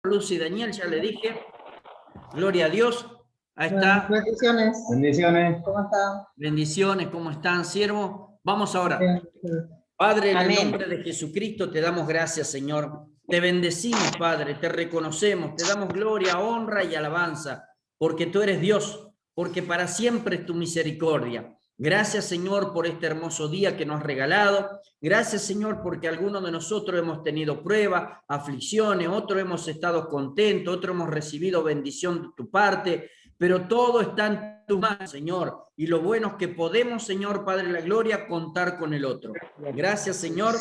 Luz y Daniel, ya le dije. Gloria a Dios. Ahí está. Bendiciones. Bendiciones. ¿Cómo está? Bendiciones, ¿cómo están, siervos? Vamos ahora. Bien. Padre, en el Amén. nombre de Jesucristo te damos gracias, Señor. Te bendecimos, Padre, te reconocemos, te damos gloria, honra y alabanza, porque tú eres Dios, porque para siempre es tu misericordia. Gracias, Señor, por este hermoso día que nos has regalado. Gracias, Señor, porque algunos de nosotros hemos tenido pruebas, aflicciones, otros hemos estado contentos, otros hemos recibido bendición de tu parte, pero todo está en tu mano, Señor. Y lo bueno es que podemos, Señor, Padre de la Gloria, contar con el otro. Gracias, Señor,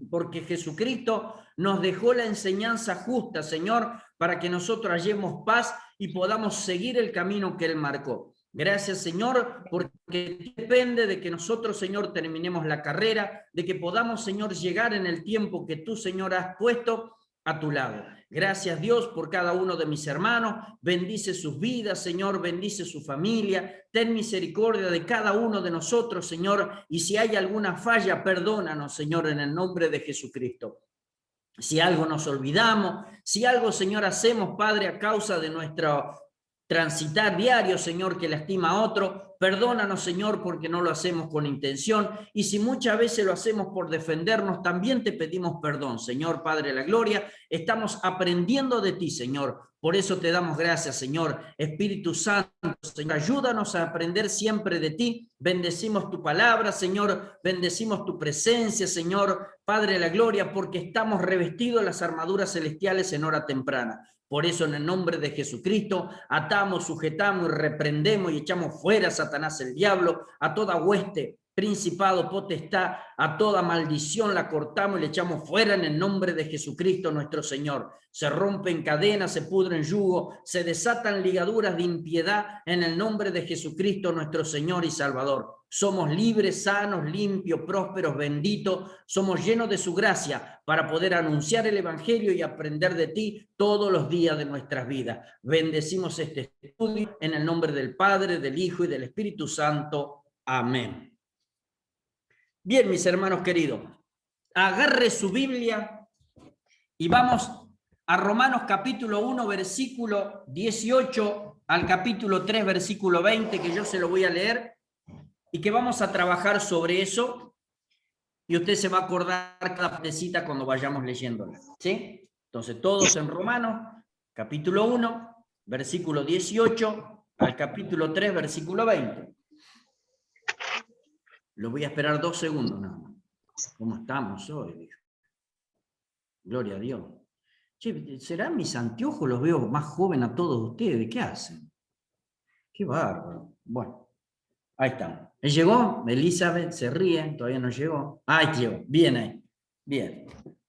porque Jesucristo nos dejó la enseñanza justa, Señor, para que nosotros hallemos paz y podamos seguir el camino que Él marcó. Gracias, Señor, porque depende de que nosotros, Señor, terminemos la carrera, de que podamos, Señor, llegar en el tiempo que tú, Señor, has puesto a tu lado. Gracias, Dios, por cada uno de mis hermanos. Bendice sus vidas, Señor, bendice su familia. Ten misericordia de cada uno de nosotros, Señor, y si hay alguna falla, perdónanos, Señor, en el nombre de Jesucristo. Si algo nos olvidamos, si algo, Señor, hacemos, Padre, a causa de nuestro transitar diario, Señor, que lastima a otro, perdónanos, Señor, porque no lo hacemos con intención, y si muchas veces lo hacemos por defendernos, también te pedimos perdón, Señor, Padre de la Gloria. Estamos aprendiendo de ti, Señor, por eso te damos gracias, Señor. Espíritu Santo, Señor, ayúdanos a aprender siempre de ti. Bendecimos tu palabra, Señor, bendecimos tu presencia, Señor, Padre de la Gloria, porque estamos revestidos de las armaduras celestiales en hora temprana. Por eso, en el nombre de Jesucristo, atamos, sujetamos y reprendemos y echamos fuera a Satanás, el diablo, a toda hueste, principado, potestad, a toda maldición la cortamos y le echamos fuera en el nombre de Jesucristo nuestro Señor. Se rompen cadenas, se pudren yugo, se desatan ligaduras de impiedad en el nombre de Jesucristo nuestro Señor y Salvador. Somos libres, sanos, limpios, prósperos, benditos. Somos llenos de su gracia para poder anunciar el evangelio y aprender de ti todos los días de nuestras vidas. Bendecimos este estudio en el nombre del Padre, del Hijo y del Espíritu Santo. Amén. Bien, mis hermanos queridos, agarre su Biblia y vamos a Romanos capítulo 1, versículo 18 al capítulo 3, versículo 20, que yo se lo voy a leer y que vamos a trabajar sobre eso, y usted se va a acordar cada partecita cuando vayamos leyéndola, ¿sí? Entonces, todos en Romanos, capítulo 1, versículo 18 al capítulo 3, versículo 20. Lo voy a esperar 2 segundos nada más. ¿Cómo estamos hoy? Gloria a Dios. Che, ¿serán mis anteojos? Los veo más joven a todos ustedes. ¿Qué hacen? Qué bárbaro. Bueno, ahí estamos. ¿Llegó? Elizabeth se ríe, todavía no llegó. Ahí llegó, bien ahí. Bien.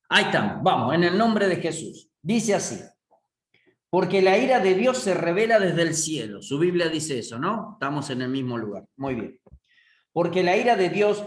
Ahí estamos, vamos, en el nombre de Jesús. Dice así: porque la ira de Dios se revela desde el cielo. Su Biblia dice eso, ¿no? Estamos en el mismo lugar. Muy bien. Porque la ira de Dios,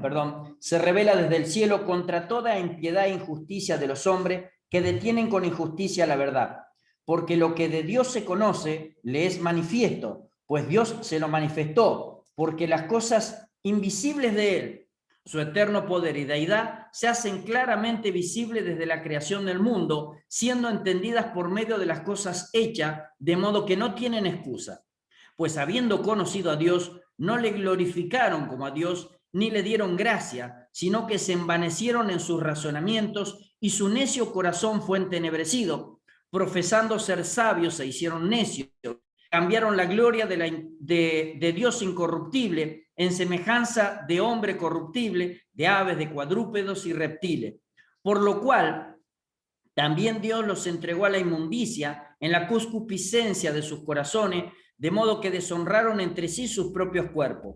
perdón, se revela desde el cielo contra toda impiedad e injusticia de los hombres que detienen con injusticia la verdad. Porque lo que de Dios se conoce le es manifiesto, pues Dios se lo manifestó, porque las cosas invisibles de Él, su eterno poder y deidad, se hacen claramente visibles desde la creación del mundo, siendo entendidas por medio de las cosas hechas, de modo que no tienen excusa. Pues habiendo conocido a Dios, no le glorificaron como a Dios, ni le dieron gracia, sino que se envanecieron en sus razonamientos, y su necio corazón fue entenebrecido. Profesando ser sabios, se hicieron necios, cambiaron la gloria de Dios incorruptible en semejanza de hombre corruptible, de aves, de cuadrúpedos y reptiles. Por lo cual, también Dios los entregó a la inmundicia en la concupiscencia de sus corazones, de modo que deshonraron entre sí sus propios cuerpos,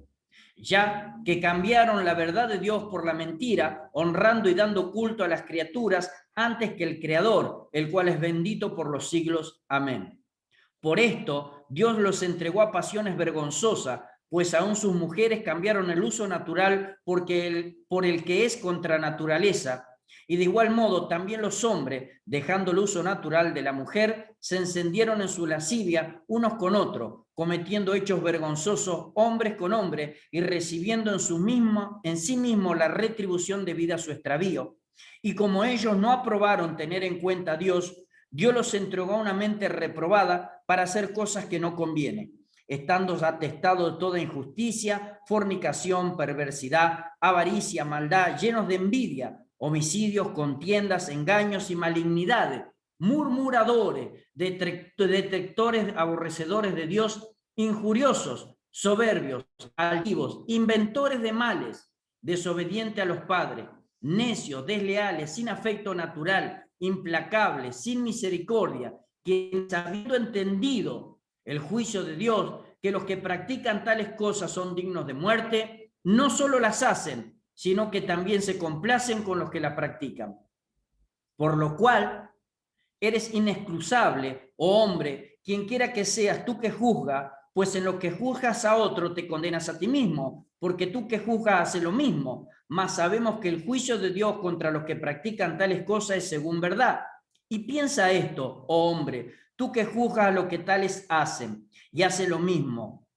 ya que cambiaron la verdad de Dios por la mentira, honrando y dando culto a las criaturas antes que el Creador, el cual es bendito por los siglos. Amén. Por esto, Dios los entregó a pasiones vergonzosas, pues aún sus mujeres cambiaron el uso natural por el que es contra naturaleza. Y de igual modo también los hombres, dejando el uso natural de la mujer, se encendieron en su lascivia unos con otros, cometiendo hechos vergonzosos hombres con hombres y recibiendo en sí mismo la retribución debida a su extravío. Y como ellos no aprobaron tener en cuenta a Dios, Dios los entregó a una mente reprobada para hacer cosas que no convienen, estando atestados de toda injusticia, fornicación, perversidad, avaricia, maldad, llenos de envidia, homicidios, contiendas, engaños y malignidades, murmuradores, detractores, aborrecedores de Dios, injuriosos, soberbios, altivos, inventores de males, desobedientes a los padres, necios, desleales, sin afecto natural, implacables, sin misericordia, que habiendo entendido el juicio de Dios, que los que practican tales cosas son dignos de muerte, no solo las hacen, sino que también se complacen con los que la practican. Por lo cual, eres inexcusable, oh hombre, quien quiera que seas tú que juzga, pues en lo que juzgas a otro te condenas a ti mismo, porque tú que juzgas haces lo mismo, mas sabemos que el juicio de Dios contra los que practican tales cosas es según verdad. Y piensa esto, oh hombre, tú que juzgas a lo que tales hacen y haces lo mismo,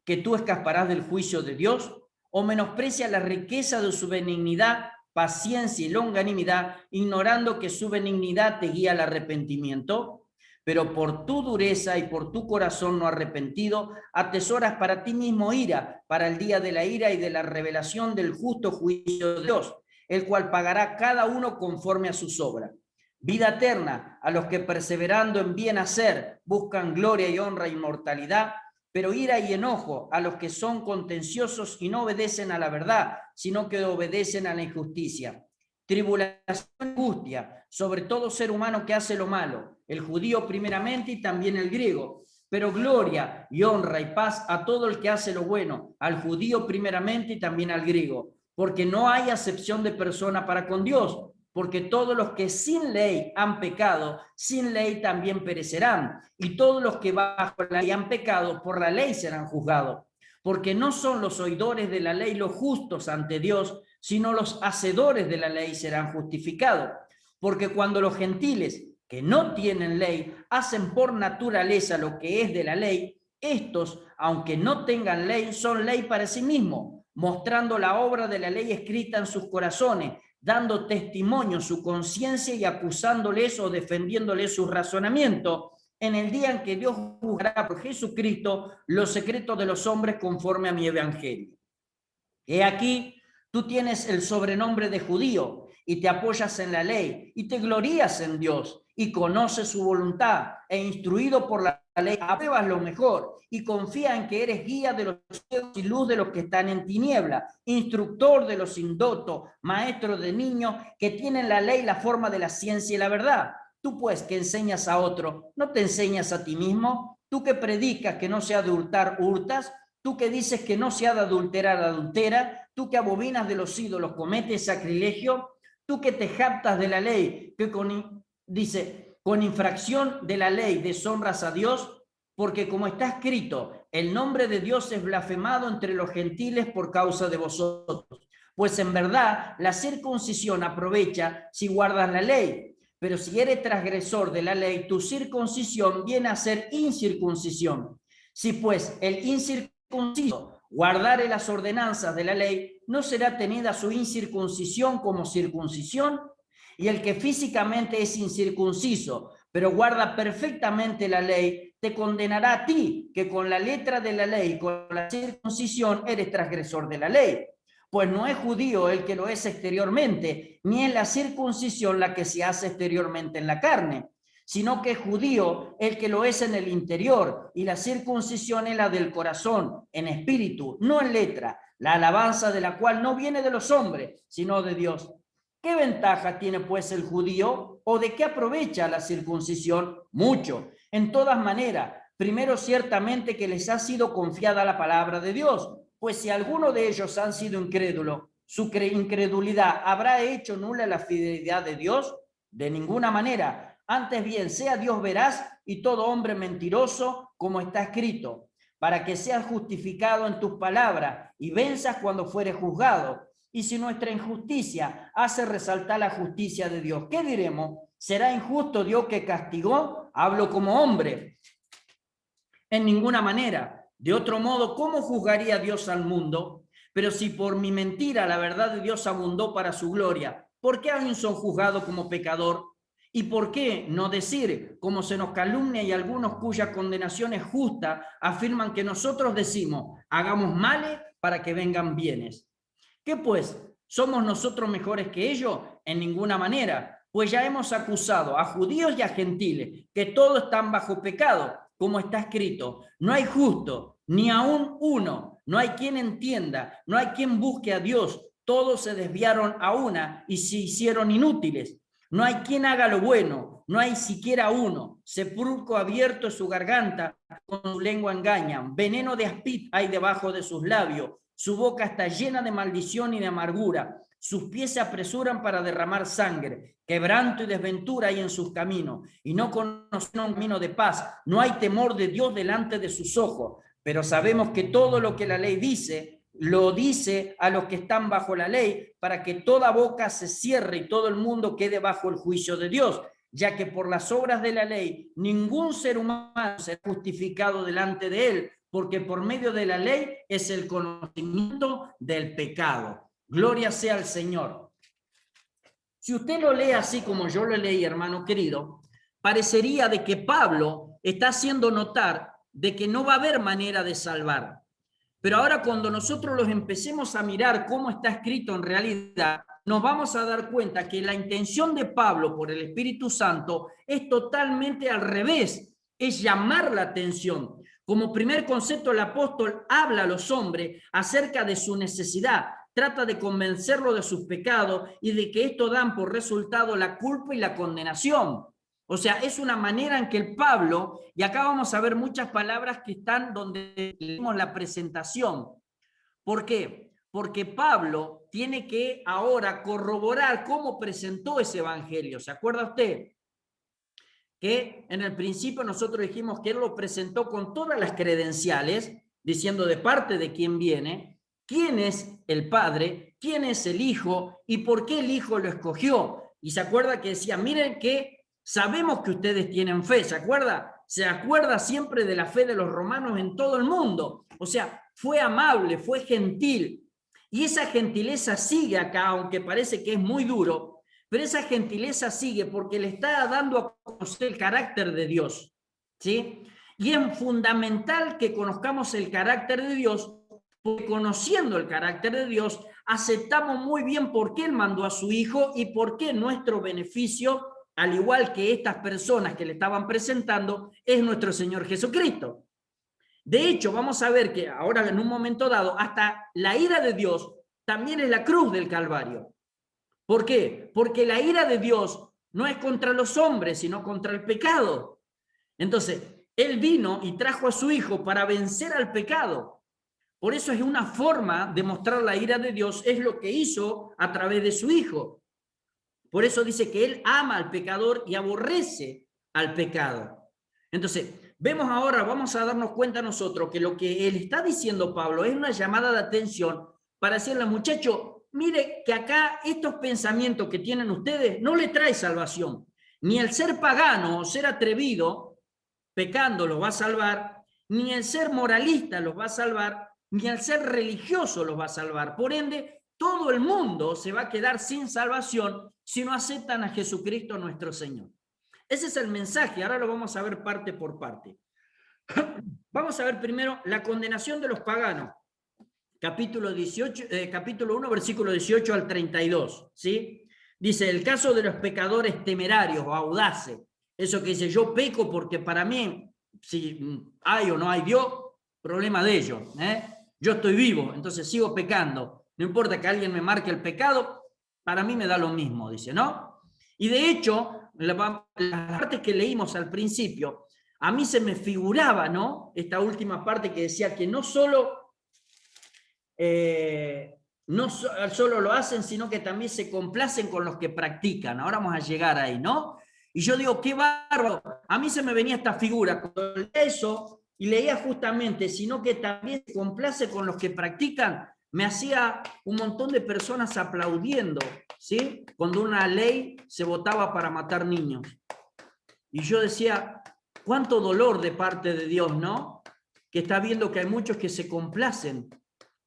que tú escaparás del juicio de Dios, o menosprecia la riqueza de su benignidad, paciencia y longanimidad, ignorando que su benignidad te guía al arrepentimiento. Pero por tu dureza y por tu corazón no arrepentido, atesoras para ti mismo ira, para el día de la ira y de la revelación del justo juicio de Dios, el cual pagará cada uno conforme a sus obras. Vida eterna a los que perseverando en bien hacer buscan gloria y honra e inmortalidad, pero ira y enojo a los que son contenciosos y no obedecen a la verdad, sino que obedecen a la injusticia. Tribulación y angustia sobre todo ser humano que hace lo malo, el judío primeramente y también el griego, pero gloria y honra y paz a todo el que hace lo bueno, al judío primeramente y también al griego, porque no hay acepción de persona para con Dios, porque todos los que sin ley han pecado, sin ley también perecerán, y todos los que bajo la ley han pecado, por la ley serán juzgados. Porque no son los oidores de la ley los justos ante Dios, sino los hacedores de la ley serán justificados. Porque cuando los gentiles, que no tienen ley, hacen por naturaleza lo que es de la ley, estos, aunque no tengan ley, son ley para sí mismos, mostrando la obra de la ley escrita en sus corazones, dando testimonio su conciencia y acusándoles o defendiéndoles su razonamiento, en el día en que Dios juzgará por Jesucristo los secretos de los hombres conforme a mi evangelio. He aquí, tú tienes el sobrenombre de judío y te apoyas en la ley y te glorías en Dios y conoces su voluntad e instruido por la ley apruebas lo mejor y confía en que eres guía de los ciegos y luz de los que están en tiniebla, instructor de los indotos, maestro de niños que tienen la ley, la forma de la ciencia y la verdad. Tú pues que enseñas a otro, ¿no te enseñas a ti mismo? Tú que predicas que no se ha de hurtar, hurtas. Tú que dices que no se ha de adulterar, adultera. Tú que abominas de los ídolos, cometes sacrilegio. Tú que te jactas de la ley, que con infracción de la ley deshonras a Dios, porque como está escrito, el nombre de Dios es blasfemado entre los gentiles por causa de vosotros. Pues en verdad la circuncisión aprovecha si guardas la ley, pero si eres transgresor de la ley, tu circuncisión viene a ser incircuncisión. Si pues el incircunciso guardare las ordenanzas de la ley, ¿no será tenida su incircuncisión como circuncisión? Y el que físicamente es incircunciso, pero guarda perfectamente la ley, te condenará a ti, que con la letra de la ley, con la circuncisión, eres transgresor de la ley. Pues no es judío el que lo es exteriormente, ni es la circuncisión la que se hace exteriormente en la carne, sino que es judío el que lo es en el interior, y la circuncisión es la del corazón, en espíritu, no en letra, la alabanza de la cual no viene de los hombres, sino de Dios. ¿Qué ventaja tiene pues el judío o de qué aprovecha la circuncisión? Mucho, en todas maneras. Primero, ciertamente que les ha sido confiada la palabra de Dios, pues si alguno de ellos han sido incrédulo, su incredulidad habrá hecho nula la fidelidad de Dios. De ninguna manera. Antes bien, sea Dios veraz y todo hombre mentiroso, como está escrito, para que seas justificado en tus palabras y venzas cuando fueres juzgado. Y si nuestra injusticia hace resaltar la justicia de Dios, ¿qué diremos? ¿Será injusto Dios que castigó? Hablo como hombre. En ninguna manera. De otro modo, ¿cómo juzgaría Dios al mundo? Pero si por mi mentira la verdad de Dios abundó para su gloria, ¿por qué alguien son juzgado como pecador? ¿Y por qué no decir, como se nos calumnia y algunos cuya condenación es justa, afirman que nosotros decimos, hagamos males para que vengan bienes? ¿Qué pues? ¿Somos nosotros mejores que ellos? En ninguna manera, pues ya hemos acusado a judíos y a gentiles que todos están bajo pecado, como está escrito, no hay justo, ni aún uno, no hay quien entienda, no hay quien busque a Dios, todos se desviaron a una y se hicieron inútiles. No hay quien haga lo bueno, no hay siquiera uno. Sepulcro abierto es su garganta, con su lengua engañan. Veneno de aspid hay debajo de sus labios. Su boca está llena de maldición y de amargura. Sus pies se apresuran para derramar sangre. Quebranto y desventura hay en sus caminos. Y no conocen un camino de paz. No hay temor de Dios delante de sus ojos. Pero sabemos que todo lo que la ley dice, lo dice a los que están bajo la ley, para que toda boca se cierre y todo el mundo quede bajo el juicio de Dios, ya que por las obras de la ley ningún ser humano será justificado delante de él, porque por medio de la ley es el conocimiento del pecado. Gloria sea al Señor. Si usted lo lee así como yo lo leí, hermano querido, parecería de que Pablo está haciendo notar de que no va a haber manera de salvar. Pero ahora cuando nosotros los empecemos a mirar cómo está escrito en realidad, nos vamos a dar cuenta que la intención de Pablo por el Espíritu Santo es totalmente al revés, es llamar la atención. Como primer concepto, el apóstol habla a los hombres acerca de su necesidad, trata de convencerlos de sus pecados y de que esto dan por resultado la culpa y la condenación. O sea, es una manera en que el Pablo, y acá vamos a ver muchas palabras que están donde leemos la presentación. ¿Por qué? Porque Pablo tiene que ahora corroborar cómo presentó ese evangelio. ¿Se acuerda usted? Que en el principio nosotros dijimos que él lo presentó con todas las credenciales, diciendo de parte de quién viene, quién es el Padre, quién es el Hijo y por qué el Hijo lo escogió. Y se acuerda que decía, miren que sabemos que ustedes tienen fe, ¿se acuerda? Se acuerda siempre de la fe de los romanos en todo el mundo. O sea, fue amable, fue gentil. Y esa gentileza sigue acá, aunque parece que es muy duro, pero esa gentileza sigue porque le está dando a conocer el carácter de Dios, ¿sí? Y es fundamental que conozcamos el carácter de Dios, porque conociendo el carácter de Dios, aceptamos muy bien por qué Él mandó a su Hijo y por qué nuestro beneficio, al igual que estas personas que le estaban presentando, es nuestro Señor Jesucristo. De hecho, vamos a ver que ahora en un momento dado, hasta la ira de Dios también es la cruz del Calvario. ¿Por qué? Porque la ira de Dios no es contra los hombres, sino contra el pecado. Entonces, Él vino y trajo a su Hijo para vencer al pecado. Por eso es una forma de mostrar la ira de Dios, es lo que hizo a través de su Hijo. Por eso dice que Él ama al pecador y aborrece al pecado. Entonces, vemos ahora, vamos a darnos cuenta nosotros que lo que Él está diciendo Pablo es una llamada de atención para decirle, muchacho, mire que acá estos pensamientos que tienen ustedes no le trae salvación. Ni el ser pagano o ser atrevido, pecando, los va a salvar, ni el ser moralista los va a salvar, ni el ser religioso los va a salvar. Por ende, todo el mundo se va a quedar sin salvación si no aceptan a Jesucristo nuestro Señor. Ese es el mensaje, ahora lo vamos a ver parte por parte. Vamos a ver primero la condenación de los paganos. Capítulo 1, versículo 18 al 32, ¿sí? Dice, el caso de los pecadores temerarios o audaces, eso que dice, yo peco porque para mí, si hay o no hay Dios, problema de ellos, yo estoy vivo, entonces sigo pecando, no importa que alguien me marque el pecado, para mí me da lo mismo, dice, ¿no? Y de hecho, las partes que leímos al principio, a mí se me figuraba, ¿no? Esta última parte que decía que no solo solo lo hacen, sino que también se complacen con los que practican. Ahora vamos a llegar ahí, ¿no? Y yo digo, qué bárbaro. A mí se me venía esta figura cuando leía eso y leía justamente, sino que también se complace con los que practican. Me hacía un montón de personas aplaudiendo, ¿sí? Cuando una ley se votaba para matar niños. Y yo decía, cuánto dolor de parte de Dios, ¿no? Que está viendo que hay muchos que se complacen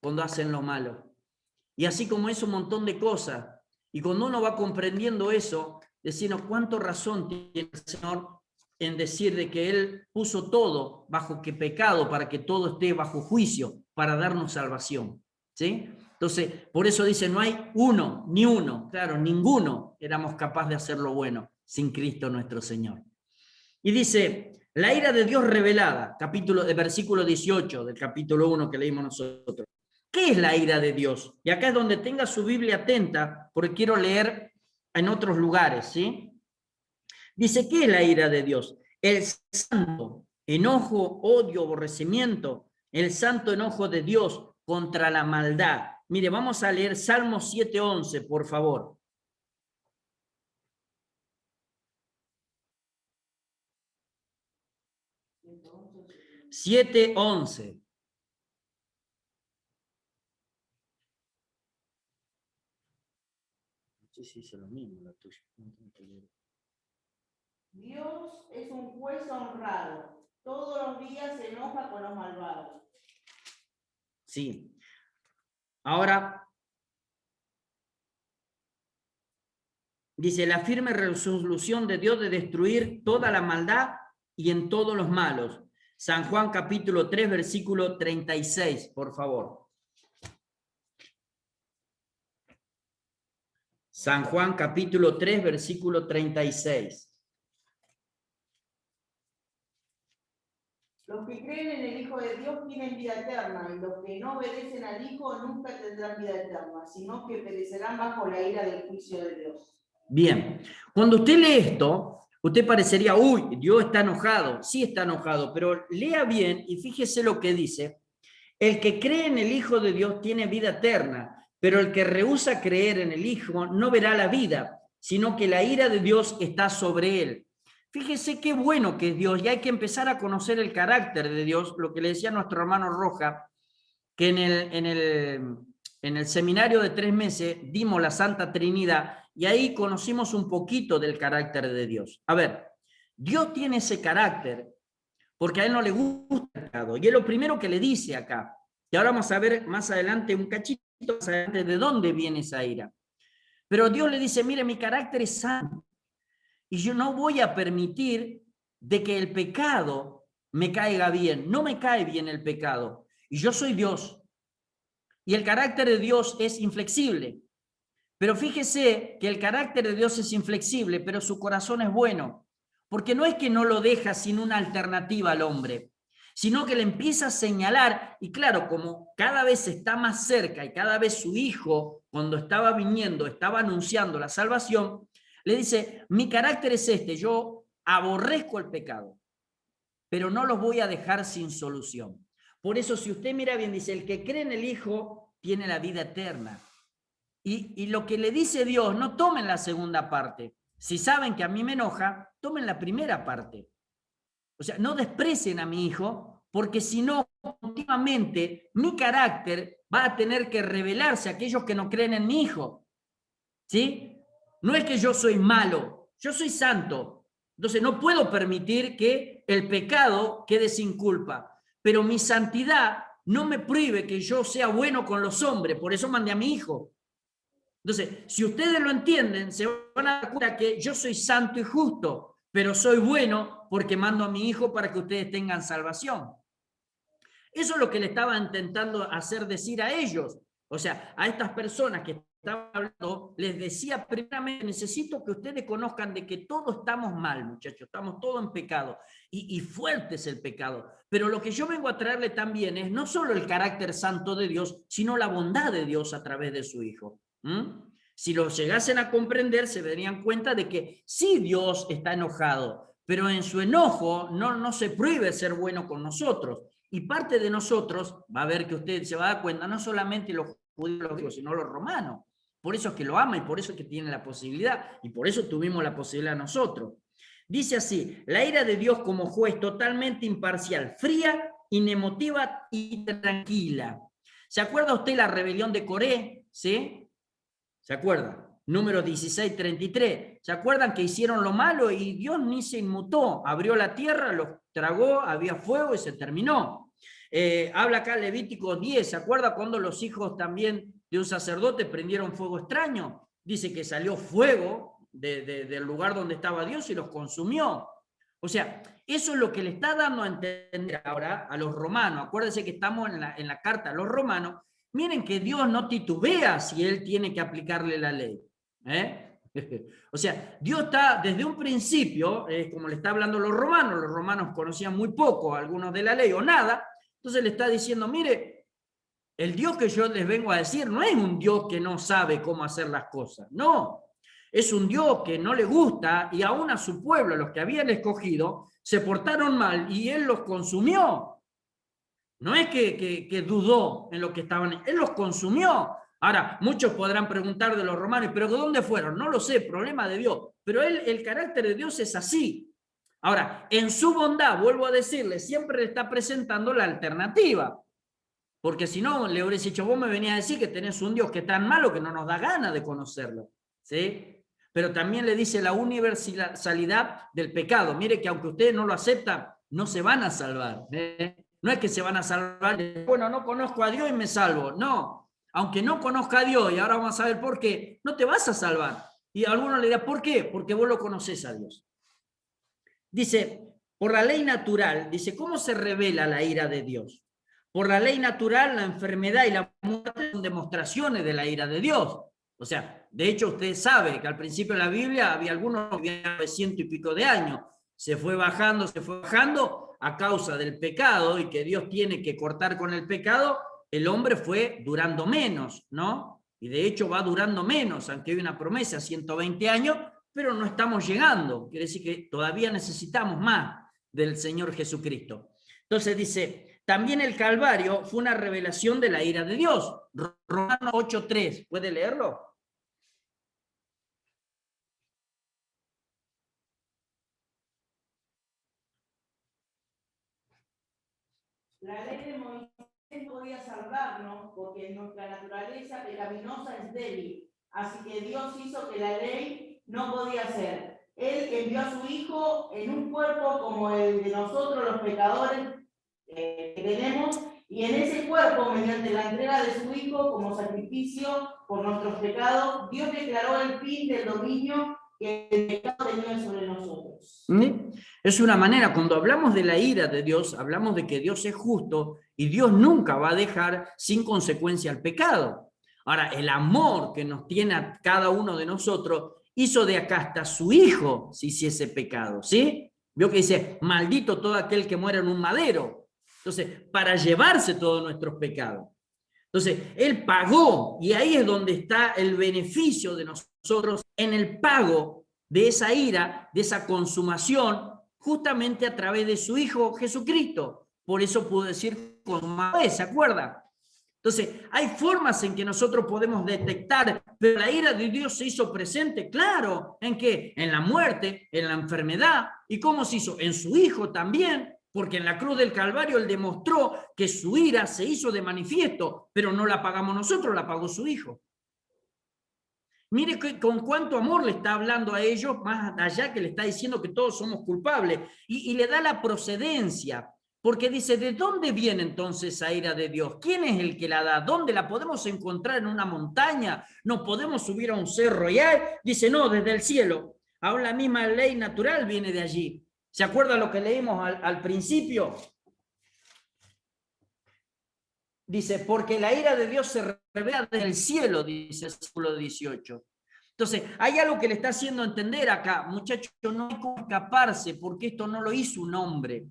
cuando hacen lo malo. Y así como es un montón de cosas. Y cuando uno va comprendiendo eso, decirnos cuánto razón tiene el Señor en decir de que Él puso todo bajo que pecado para que todo esté bajo juicio, para darnos salvación, ¿sí? Entonces, por eso dice, no hay uno, ni uno, claro, ninguno éramos capaces de hacer lo bueno sin Cristo nuestro Señor. Y dice, la ira de Dios revelada, versículo 18 del capítulo 1 que leímos nosotros. ¿Qué es la ira de Dios? Y acá es donde tenga su Biblia atenta, porque quiero leer en otros lugares, ¿sí? Dice, ¿qué es la ira de Dios? El santo enojo, odio, aborrecimiento, el santo enojo de Dios contra la maldad. Mire, vamos a leer Salmos 7:11, por favor. 7:11. Sí, es lo mismo la tuya. Dios es un juez honrado. Todos los días se enoja con los malvados. Sí. Ahora, dice, la firme resolución de Dios de destruir toda la maldad y en todos los malos. San Juan capítulo 3, versículo 36, por favor. San Juan capítulo 3, versículo 36. Los que creen en el Hijo de Dios tienen vida eterna, y los que no obedecen al Hijo nunca tendrán vida eterna, sino que perecerán bajo la ira del juicio de Dios. Bien, cuando usted lee esto, usted parecería, uy, Dios está enojado. Sí está enojado, pero lea bien y fíjese lo que dice. El que cree en el Hijo de Dios tiene vida eterna, pero el que rehúsa creer en el Hijo no verá la vida, sino que la ira de Dios está sobre él. Fíjese qué bueno que es Dios, y hay que empezar a conocer el carácter de Dios, lo que le decía nuestro hermano Roja, que en el seminario de 3 meses dimos la Santa Trinidad, y ahí conocimos un poquito del carácter de Dios. A ver, Dios tiene ese carácter, porque a él no le gusta el pecado. Y es lo primero que le dice acá. Y ahora vamos a ver más adelante, un cachito más adelante, de dónde viene esa ira. Pero Dios le dice, mire, mi carácter es santo. Y yo no voy a permitir de que el pecado me caiga bien. No me cae bien el pecado. Y yo soy Dios. Y el carácter de Dios es inflexible. Pero fíjese que el carácter de Dios es inflexible, pero su corazón es bueno. Porque no es que no lo deja sin una alternativa al hombre, sino que le empieza a señalar, y claro, como cada vez está más cerca y cada vez su hijo, cuando estaba viniendo, estaba anunciando la salvación, le dice, mi carácter es este, yo aborrezco el pecado, pero no los voy a dejar sin solución. Por eso, si usted mira bien, dice, el que cree en el Hijo tiene la vida eterna. Y lo que le dice Dios, no tomen la segunda parte. Si saben que a mí me enoja, tomen la primera parte. O sea, no desprecien a mi hijo, porque si no, continuamente mi carácter va a tener que revelarse a aquellos que no creen en mi hijo. ¿Sí? No es que yo soy malo, yo soy santo. Entonces no puedo permitir que el pecado quede sin culpa. Pero mi santidad no me prohíbe que yo sea bueno con los hombres, por eso mandé a mi hijo. Entonces, si ustedes lo entienden, se van a dar cuenta que yo soy santo y justo, pero soy bueno porque mando a mi hijo para que ustedes tengan salvación. Eso es lo que le estaba intentando hacer decir a ellos. O sea, a estas personas que estaban hablando, les decía primeramente, necesito que ustedes conozcan de que todos estamos mal, muchachos, estamos todos en pecado, y fuerte es el pecado. Pero lo que yo vengo a traerle también es no solo el carácter santo de Dios, sino la bondad de Dios a través de su Hijo. Si lo llegasen a comprender, se darían cuenta de que sí, Dios está enojado, pero en su enojo no se prohíbe ser bueno con nosotros. Y parte de nosotros, va a ver que usted se va a dar cuenta, no solamente los judíos, sino los romanos. Por eso es que lo ama y por eso es que tiene la posibilidad. Y por eso tuvimos la posibilidad nosotros. Dice así, la ira de Dios como juez totalmente imparcial, fría, inemotiva y tranquila. ¿Se acuerda usted la rebelión de Coré? ¿Sí? ¿Se acuerdan? Número 16:33. ¿Se acuerdan que hicieron lo malo y Dios ni se inmutó? Abrió la tierra, los tragó, había fuego y se terminó. Habla acá Levítico 10. ¿Se acuerda cuando los hijos también de un sacerdote prendieron fuego extraño? Dice que salió fuego del lugar donde estaba Dios y los consumió. O sea, eso es lo que le está dando a entender ahora a los romanos. Acuérdense que estamos en la carta a los romanos. Miren que Dios no titubea si Él tiene que aplicarle la ley. O sea, Dios está desde un principio, como le está hablando a los romanos conocían muy poco, algunos de la ley o nada, entonces le está diciendo, mire, el Dios que yo les vengo a decir no es un Dios que no sabe cómo hacer las cosas, no. Es un Dios que no le gusta y aún a su pueblo, los que habían escogido, se portaron mal y Él los consumió. No es que dudó en lo que estaban, Él los consumió. Ahora, muchos podrán preguntar de los romanos, ¿pero de dónde fueron? No lo sé, problema de Dios. Pero el carácter de Dios es así. Ahora, en su bondad, vuelvo a decirle, siempre le está presentando la alternativa. Porque si no, le hubiese dicho, vos me venías a decir que tenés un Dios que es tan malo que no nos da ganas de conocerlo. ¿Sí? Pero también le dice la universalidad del pecado. Mire que aunque ustedes no lo aceptan, no se van a salvar. No es que se van a salvar, bueno, no conozco a Dios y me salvo. No, aunque no conozca a Dios, y ahora vamos a ver por qué, no te vas a salvar. Y a algunos le dirán, ¿por qué? Porque vos lo conocés a Dios. Dice, por la ley natural, dice, ¿cómo se revela la ira de Dios? Por la ley natural, la enfermedad y la muerte son demostraciones de la ira de Dios. O sea, de hecho, usted sabe que al principio de la Biblia había algunos que vivían de 100 y pico de años. Se fue bajando a causa del pecado y que Dios tiene que cortar con el pecado. El hombre fue durando menos, ¿no? Y de hecho va durando menos, aunque hay una promesa, 120 años, pero no estamos llegando. Quiere decir que todavía necesitamos más del Señor Jesucristo. Entonces dice, también el Calvario fue una revelación de la ira de Dios. Romanos 8:3, ¿puede leerlo? La ley de Moisés no podía salvarnos porque nuestra naturaleza pecaminosa es débil. Así que Dios hizo que la ley no podía ser. Él envió a su Hijo en un cuerpo como el de nosotros, los pecadores que tenemos, y en ese cuerpo, mediante la entrega de su Hijo como sacrificio por nuestros pecados, Dios declaró el fin del dominio que el pecado tenía sobre nosotros. Es una manera, cuando hablamos de la ira de Dios, hablamos de que Dios es justo y Dios nunca va a dejar sin consecuencia el pecado. Ahora, el amor que nos tiene a cada uno de nosotros hizo de acá hasta su Hijo si hiciese pecado, ¿sí? Vio que dice, maldito todo aquel que muera en un madero. Entonces, para llevarse todos nuestros pecados. Entonces, Él pagó, y ahí es donde está el beneficio de nosotros en el pago de esa ira, de esa consumación, justamente a través de su Hijo Jesucristo. Por eso puedo decir consumado es, ¿se acuerdan? Entonces, hay formas en que nosotros podemos detectar, pero la ira de Dios se hizo presente, claro, ¿en qué? En la muerte, en la enfermedad. ¿Y cómo se hizo? En su Hijo también, porque en la cruz del Calvario Él demostró que su ira se hizo de manifiesto, pero no la pagamos nosotros, la pagó su Hijo. Mire con cuánto amor le está hablando a ellos, más allá que le está diciendo que todos somos culpables, y le da la procedencia. Porque dice, ¿de dónde viene entonces esa ira de Dios? ¿Quién es el que la da? ¿Dónde la podemos encontrar? ¿En una montaña? ¿No podemos subir a un cerro? Y ahí dice, no, desde el cielo. Aún la misma ley natural viene de allí. ¿Se acuerda lo que leímos al principio? Dice, porque la ira de Dios se revela desde el cielo, dice el versículo 18. Entonces, hay algo que le está haciendo entender acá, muchachos, no hay cómo escaparse, porque esto no lo hizo un hombre.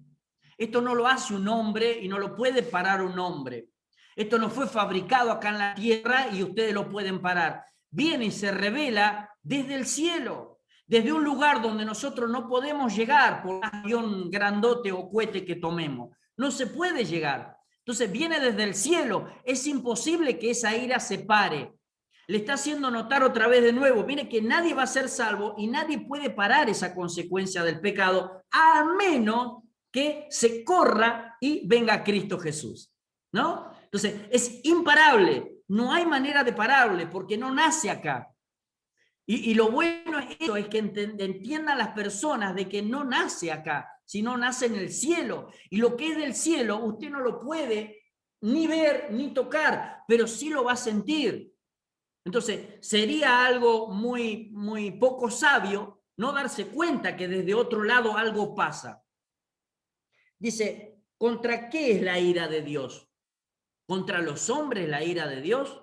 Esto no lo hace un hombre y no lo puede parar un hombre. Esto no fue fabricado acá en la tierra y ustedes lo pueden parar. Viene y se revela desde el cielo, desde un lugar donde nosotros no podemos llegar por un avión grandote o cohete que tomemos. No se puede llegar. Entonces viene desde el cielo. Es imposible que esa ira se pare. Le está haciendo notar otra vez de nuevo, mire que nadie va a ser salvo y nadie puede parar esa consecuencia del pecado, a menos que se corra y venga Cristo Jesús, ¿no? Entonces, es imparable, no hay manera de pararle porque no nace acá. Y lo bueno es que entiendan las personas de que no nace acá, sino nace en el cielo. Y lo que es del cielo, usted no lo puede ni ver ni tocar, pero sí lo va a sentir. Entonces, sería algo muy, muy poco sabio no darse cuenta que desde otro lado algo pasa. Dice, ¿contra qué es la ira de Dios? ¿Contra los hombres la ira de Dios?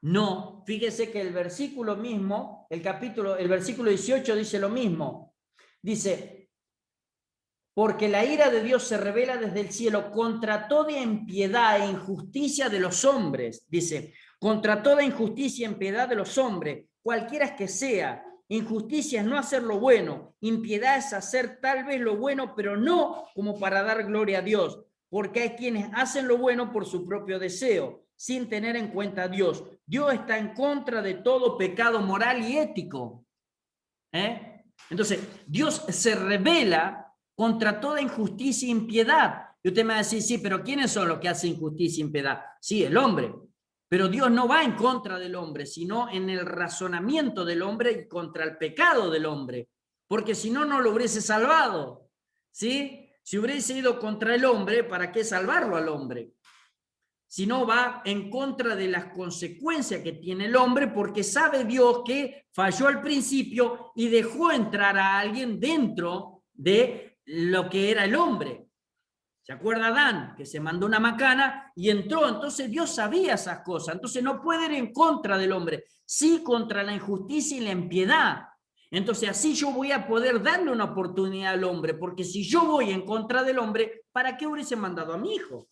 No, fíjese que el versículo mismo, el versículo 18 dice lo mismo. Dice, porque la ira de Dios se revela desde el cielo contra toda impiedad e injusticia de los hombres. Dice, contra toda injusticia e impiedad de los hombres, cualquiera que sea. Injusticia es no hacer lo bueno, impiedad es hacer tal vez lo bueno, pero no como para dar gloria a Dios, porque hay quienes hacen lo bueno por su propio deseo, sin tener en cuenta a Dios. Dios está en contra de todo pecado moral y ético. Entonces, Dios se revela contra toda injusticia e impiedad. Y usted me va a decir, sí, pero ¿quiénes son los que hacen injusticia e impiedad? Sí, el hombre. Pero Dios no va en contra del hombre, sino en el razonamiento del hombre y contra el pecado del hombre. Porque si no, no lo hubiese salvado. ¿Sí? Si hubiese ido contra el hombre, ¿para qué salvarlo al hombre? Sino va en contra de las consecuencias que tiene el hombre, porque sabe Dios que falló al principio y dejó entrar a alguien dentro de lo que era el hombre. ¿Se acuerda Adán? Que se mandó una macana y entró. Entonces Dios sabía esas cosas. Entonces no puede ir en contra del hombre, sí contra la injusticia y la impiedad. Entonces así yo voy a poder darle una oportunidad al hombre, porque si yo voy en contra del hombre, ¿para qué hubiese mandado a mi hijo?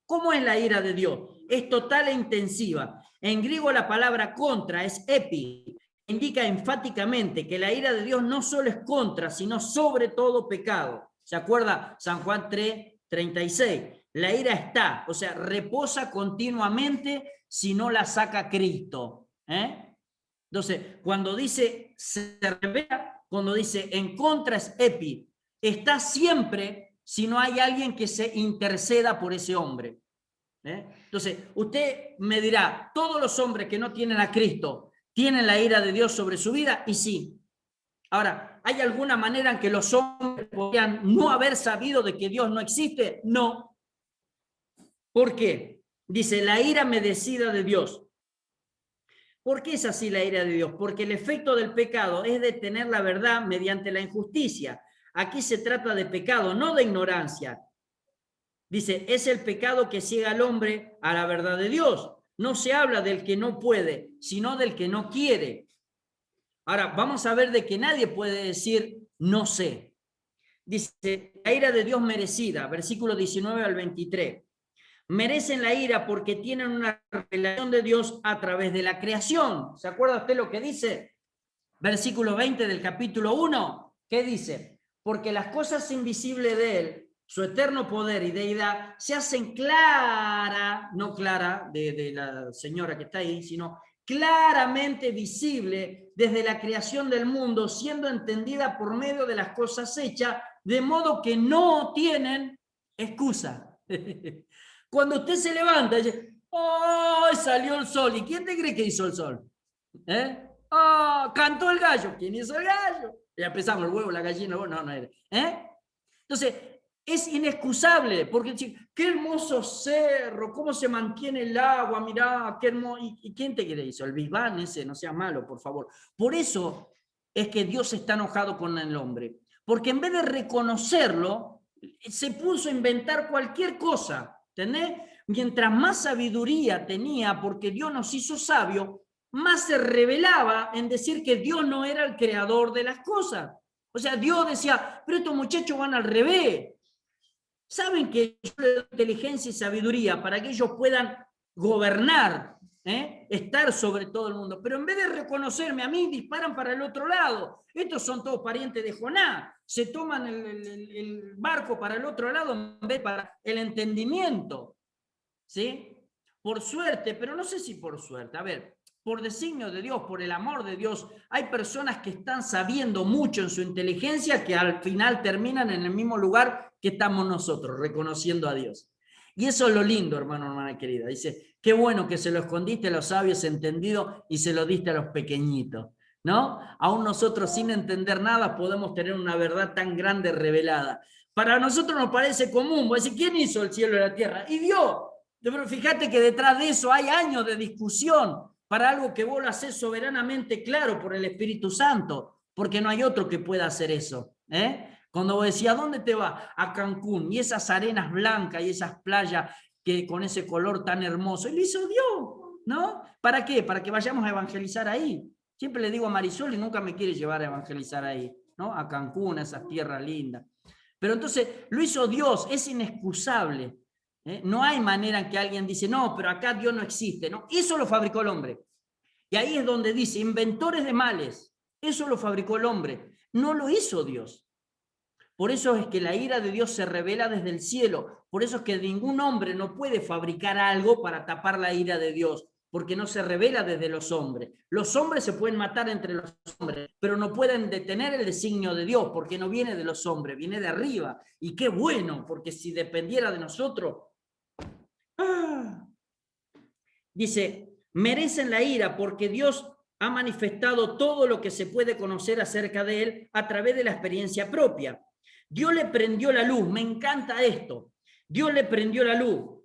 ¿Cómo es la ira de Dios? Es total e intensiva. En griego la palabra contra es epi. Indica enfáticamente que la ira de Dios no solo es contra, sino sobre todo pecado. ¿Se acuerda? San Juan 3:36. La ira está, o sea, reposa continuamente si no la saca Cristo. Entonces, cuando dice se revela, cuando dice en contra es epi, está siempre si no hay alguien que se interceda por ese hombre. Entonces, usted me dirá, ¿todos los hombres que no tienen a Cristo tienen la ira de Dios sobre su vida? Y sí. Ahora, ¿hay alguna manera en que los hombres podrían no haber sabido de que Dios no existe? No. ¿Por qué? Dice, la ira merecida de Dios. ¿Por qué es así la ira de Dios? Porque el efecto del pecado es detener la verdad mediante la injusticia. Aquí se trata de pecado, no de ignorancia. Dice, es el pecado que ciega al hombre a la verdad de Dios. No se habla del que no puede, sino del que no quiere. Ahora, vamos a ver de que nadie puede decir no sé. Dice, la ira de Dios merecida, versículo 19 al 23. Merecen la ira porque tienen una revelación de Dios a través de la creación. ¿Se acuerda usted lo que dice? Versículo 20 del capítulo 1. ¿Qué dice? Porque las cosas invisibles de Él, su eterno poder y deidad, se hacen clara, no clara de la señora que está ahí, sino claramente visible desde la creación del mundo, siendo entendida por medio de las cosas hechas, de modo que no tienen excusa. Cuando usted se levanta y dice, ¡oh, salió el sol! ¿Y quién te cree que hizo el sol? ¡Oh, cantó el gallo! ¿Quién hizo el gallo? Ya empezamos, el huevo, la gallina, no era. Entonces, es inexcusable, porque qué hermoso cerro, cómo se mantiene el agua, mirá, qué hermoso. ¿Y quién te cree hizo? El Big Bang ese, no sea malo, por favor. Por eso es que Dios está enojado con el hombre, porque en vez de reconocerlo, se puso a inventar cualquier cosa. ¿Entendés? Mientras más sabiduría tenía, porque Dios nos hizo sabios, más se revelaba en decir que Dios no era el creador de las cosas. O sea, Dios decía, pero estos muchachos van al revés. Saben que yo les doy inteligencia y sabiduría para que ellos puedan gobernar, estar sobre todo el mundo. Pero en vez de reconocerme a mí, disparan para el otro lado. Estos son todos parientes de Jonás. Se toman el barco para el otro lado en vez para el entendimiento. ¿Sí? Por suerte, pero no sé si por suerte. A ver, por designio de Dios, por el amor de Dios, hay personas que están sabiendo mucho en su inteligencia que al final terminan en el mismo lugar que estamos nosotros, reconociendo a Dios. Y eso es lo lindo, hermano, hermana querida. Dice, qué bueno que se lo escondiste a los sabios entendidos y se lo diste a los pequeñitos, ¿no? Aún nosotros sin entender nada podemos tener una verdad tan grande revelada. Para nosotros nos parece común, voy a decir, ¿quién hizo el cielo y la tierra? Y Dios. Pero fíjate que detrás de eso hay años de discusión. para algo que vos lo haces soberanamente claro por el Espíritu Santo, porque no hay otro que pueda hacer eso. Cuando vos decías, ¿a dónde te vas? A Cancún, y esas arenas blancas y esas playas que con ese color tan hermoso, y lo hizo Dios, ¿no? ¿Para qué? Para que vayamos a evangelizar ahí. Siempre le digo a Marisol y nunca me quiere llevar a evangelizar ahí, ¿no? A Cancún, a esas tierras lindas. Pero entonces lo hizo Dios, es inexcusable. No hay manera en que alguien dice, no, pero acá Dios no existe. No, eso lo fabricó el hombre. Y ahí es donde dice, inventores de males, eso lo fabricó el hombre, no lo hizo Dios. Por eso es que la ira de Dios se revela desde el cielo. Por eso es que ningún hombre no puede fabricar algo para tapar la ira de Dios, porque no se revela desde los hombres. Los hombres se pueden matar entre los hombres, pero no pueden detener el designio de Dios, porque no viene de los hombres, viene de arriba. Y qué bueno, porque si dependiera de nosotros... Dice, merecen la ira porque Dios ha manifestado todo lo que se puede conocer acerca de él a través de la experiencia propia. Dios le prendió la luz, me encanta esto. Dios le prendió la luz.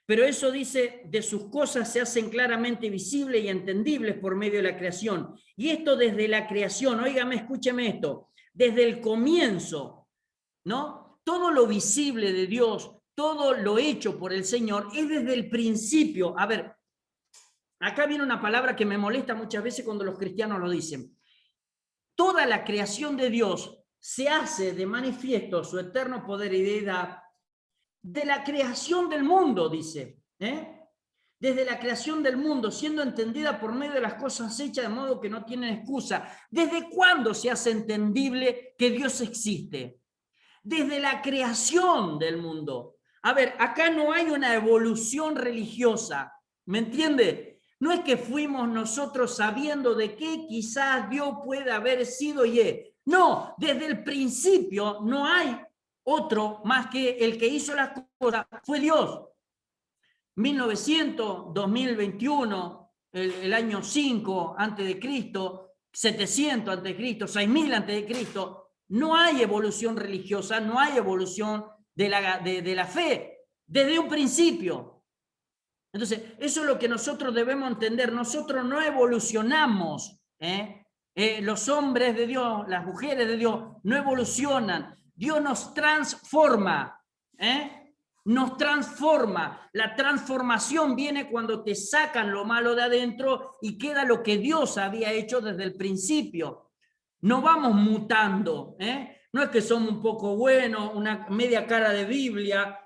Pero eso dice, de sus cosas se hacen claramente visibles y entendibles por medio de la creación. Y esto desde la creación, óigame, escúcheme esto, desde el comienzo, ¿no? Todo lo visible de Dios, todo lo hecho por el Señor, es desde el principio. A ver, acá viene una palabra que me molesta muchas veces cuando los cristianos lo dicen. Toda la creación de Dios se hace de manifiesto su eterno poder y deidad de la creación del mundo, dice. Desde la creación del mundo, siendo entendida por medio de las cosas hechas, de modo que no tienen excusa. ¿Desde cuándo se hace entendible que Dios existe? Desde la creación del mundo. A ver, acá no hay una evolución religiosa, ¿me entiende? No es que fuimos nosotros sabiendo de qué quizás Dios puede haber sido y es. No, desde el principio no hay otro más que el que hizo las cosas, fue Dios. 1900, 2021, el año 5 antes de Cristo, 700 antes de Cristo, 6000 antes de Cristo, no hay evolución religiosa, no hay evolución de la fe, desde un principio. Entonces, eso es lo que nosotros debemos entender. Nosotros no evolucionamos. Los hombres de Dios, las mujeres de Dios, no evolucionan. Dios nos transforma. Nos transforma. La transformación viene cuando te sacan lo malo de adentro y queda lo que Dios había hecho desde el principio. No vamos mutando, no es que somos un poco buenos, una media cara de Biblia,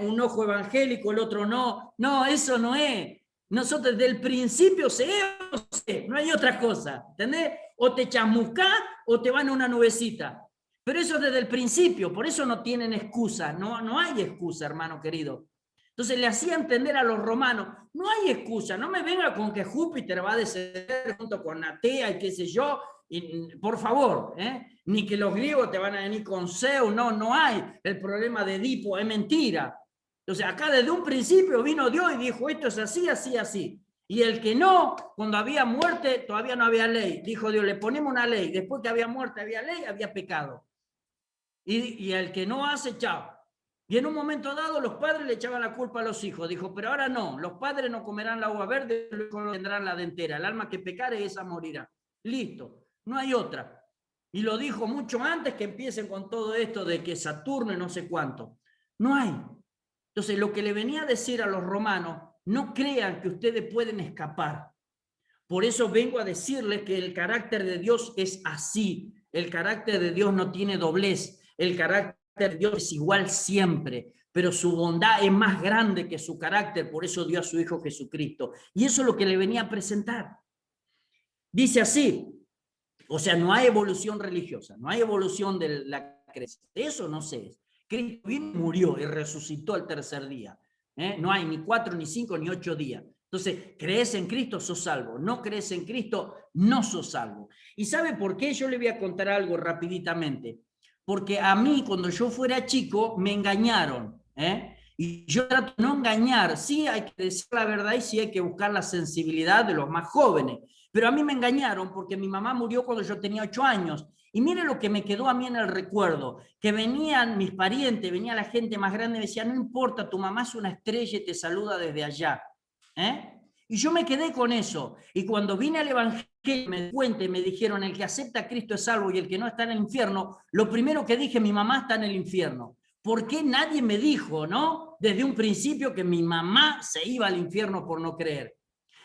un ojo evangélico, el otro no. No, eso no es. Nosotros desde el principio seguimos, no hay otra cosa, ¿entendés? O te chamuscás o te van a una nubecita. Pero eso desde el principio, por eso no tienen excusa, no hay excusa, hermano querido. Entonces le hacía entender a los romanos, no hay excusa, no me venga con que Júpiter va a descender junto con Atea y qué sé yo, y, por favor, ni que los griegos te van a venir con Zeus, no hay. El problema de Edipo es mentira. Entonces acá desde un principio vino Dios y dijo, esto es así, así, así. Y el que no, cuando había muerte, todavía no había ley. Dijo Dios, le ponemos una ley. Después que había muerte, había ley, había pecado. Y el que no hace, chao. Y en un momento dado los padres le echaban la culpa a los hijos. Dijo, pero ahora no, los padres no comerán la uva verde, los hijos no tendrán la dentera. El alma que pecare, esa morirá. Listo, no hay otra. Y lo dijo mucho antes que empiecen con todo esto de que Saturno y no sé cuánto. No hay. Entonces, lo que le venía a decir a los romanos, no crean que ustedes pueden escapar. Por eso vengo a decirles que el carácter de Dios es así. El carácter de Dios no tiene doblez. El carácter de Dios es igual siempre, pero su bondad es más grande que su carácter, por eso dio a su Hijo Jesucristo. Y eso es lo que le venía a presentar. Dice así, o sea, no hay evolución religiosa, no hay evolución de la creencia. Eso no sé. Cristo vino, murió y resucitó al tercer día. No hay ni 4, ni 5, ni 8 días. Entonces, crees en Cristo, sos salvo. No crees en Cristo, no sos salvo. ¿Y sabe por qué? Yo le voy a contar algo rapiditamente. Porque a mí, cuando yo fuera chico, me engañaron. Y yo trato de no engañar. Sí hay que decir la verdad y sí hay que buscar la sensibilidad de los más jóvenes. Pero a mí me engañaron porque mi mamá murió cuando yo tenía 8 años. Y mire lo que me quedó a mí en el recuerdo, que venían mis parientes, venía la gente más grande y me decía, no importa, tu mamá es una estrella y te saluda desde allá. Y yo me quedé con eso. Y cuando vine al Evangelio, me di cuenta y me dijeron, el que acepta a Cristo es salvo y el que no está en el infierno, lo primero que dije, mi mamá está en el infierno. ¿Por qué nadie me dijo, no? Desde un principio que mi mamá se iba al infierno por no creer.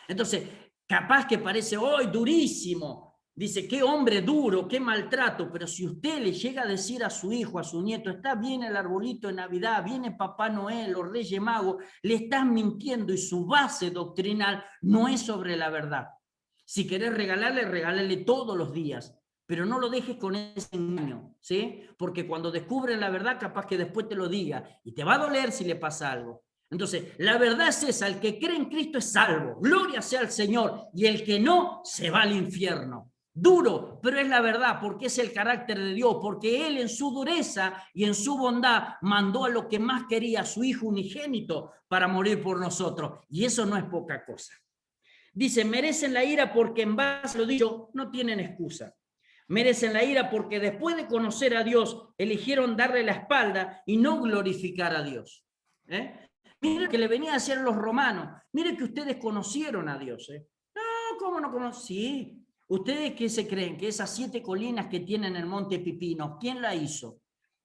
Entonces, capaz que parece hoy durísimo. Dice, qué hombre duro, qué maltrato, pero si usted le llega a decir a su hijo, a su nieto, está bien el arbolito de Navidad, viene Papá Noel, los Reyes Magos, le estás mintiendo y su base doctrinal no es sobre la verdad. Si querés regalarle, regálale todos los días, pero no lo dejes con ese engaño, ¿sí? Porque cuando descubren la verdad, capaz que después te lo diga y te va a doler si le pasa algo. Entonces, la verdad es esa, el que cree en Cristo es salvo, gloria sea al Señor, y el que no, se va al infierno. Duro, pero es la verdad, porque es el carácter de Dios, porque Él en su dureza y en su bondad mandó a lo que más quería, a su Hijo unigénito, para morir por nosotros, y eso no es poca cosa. Dice, merecen la ira porque en base a lo dicho no tienen excusa. Merecen la ira porque después de conocer a Dios, eligieron darle la espalda y no glorificar a Dios. Mire que le venía a decir a los romanos, mire que ustedes conocieron a Dios. No, ¿cómo no conocen? Sí. ¿Ustedes qué se creen? Que esas 7 colinas que tienen el Monte Pipino, ¿quién la hizo?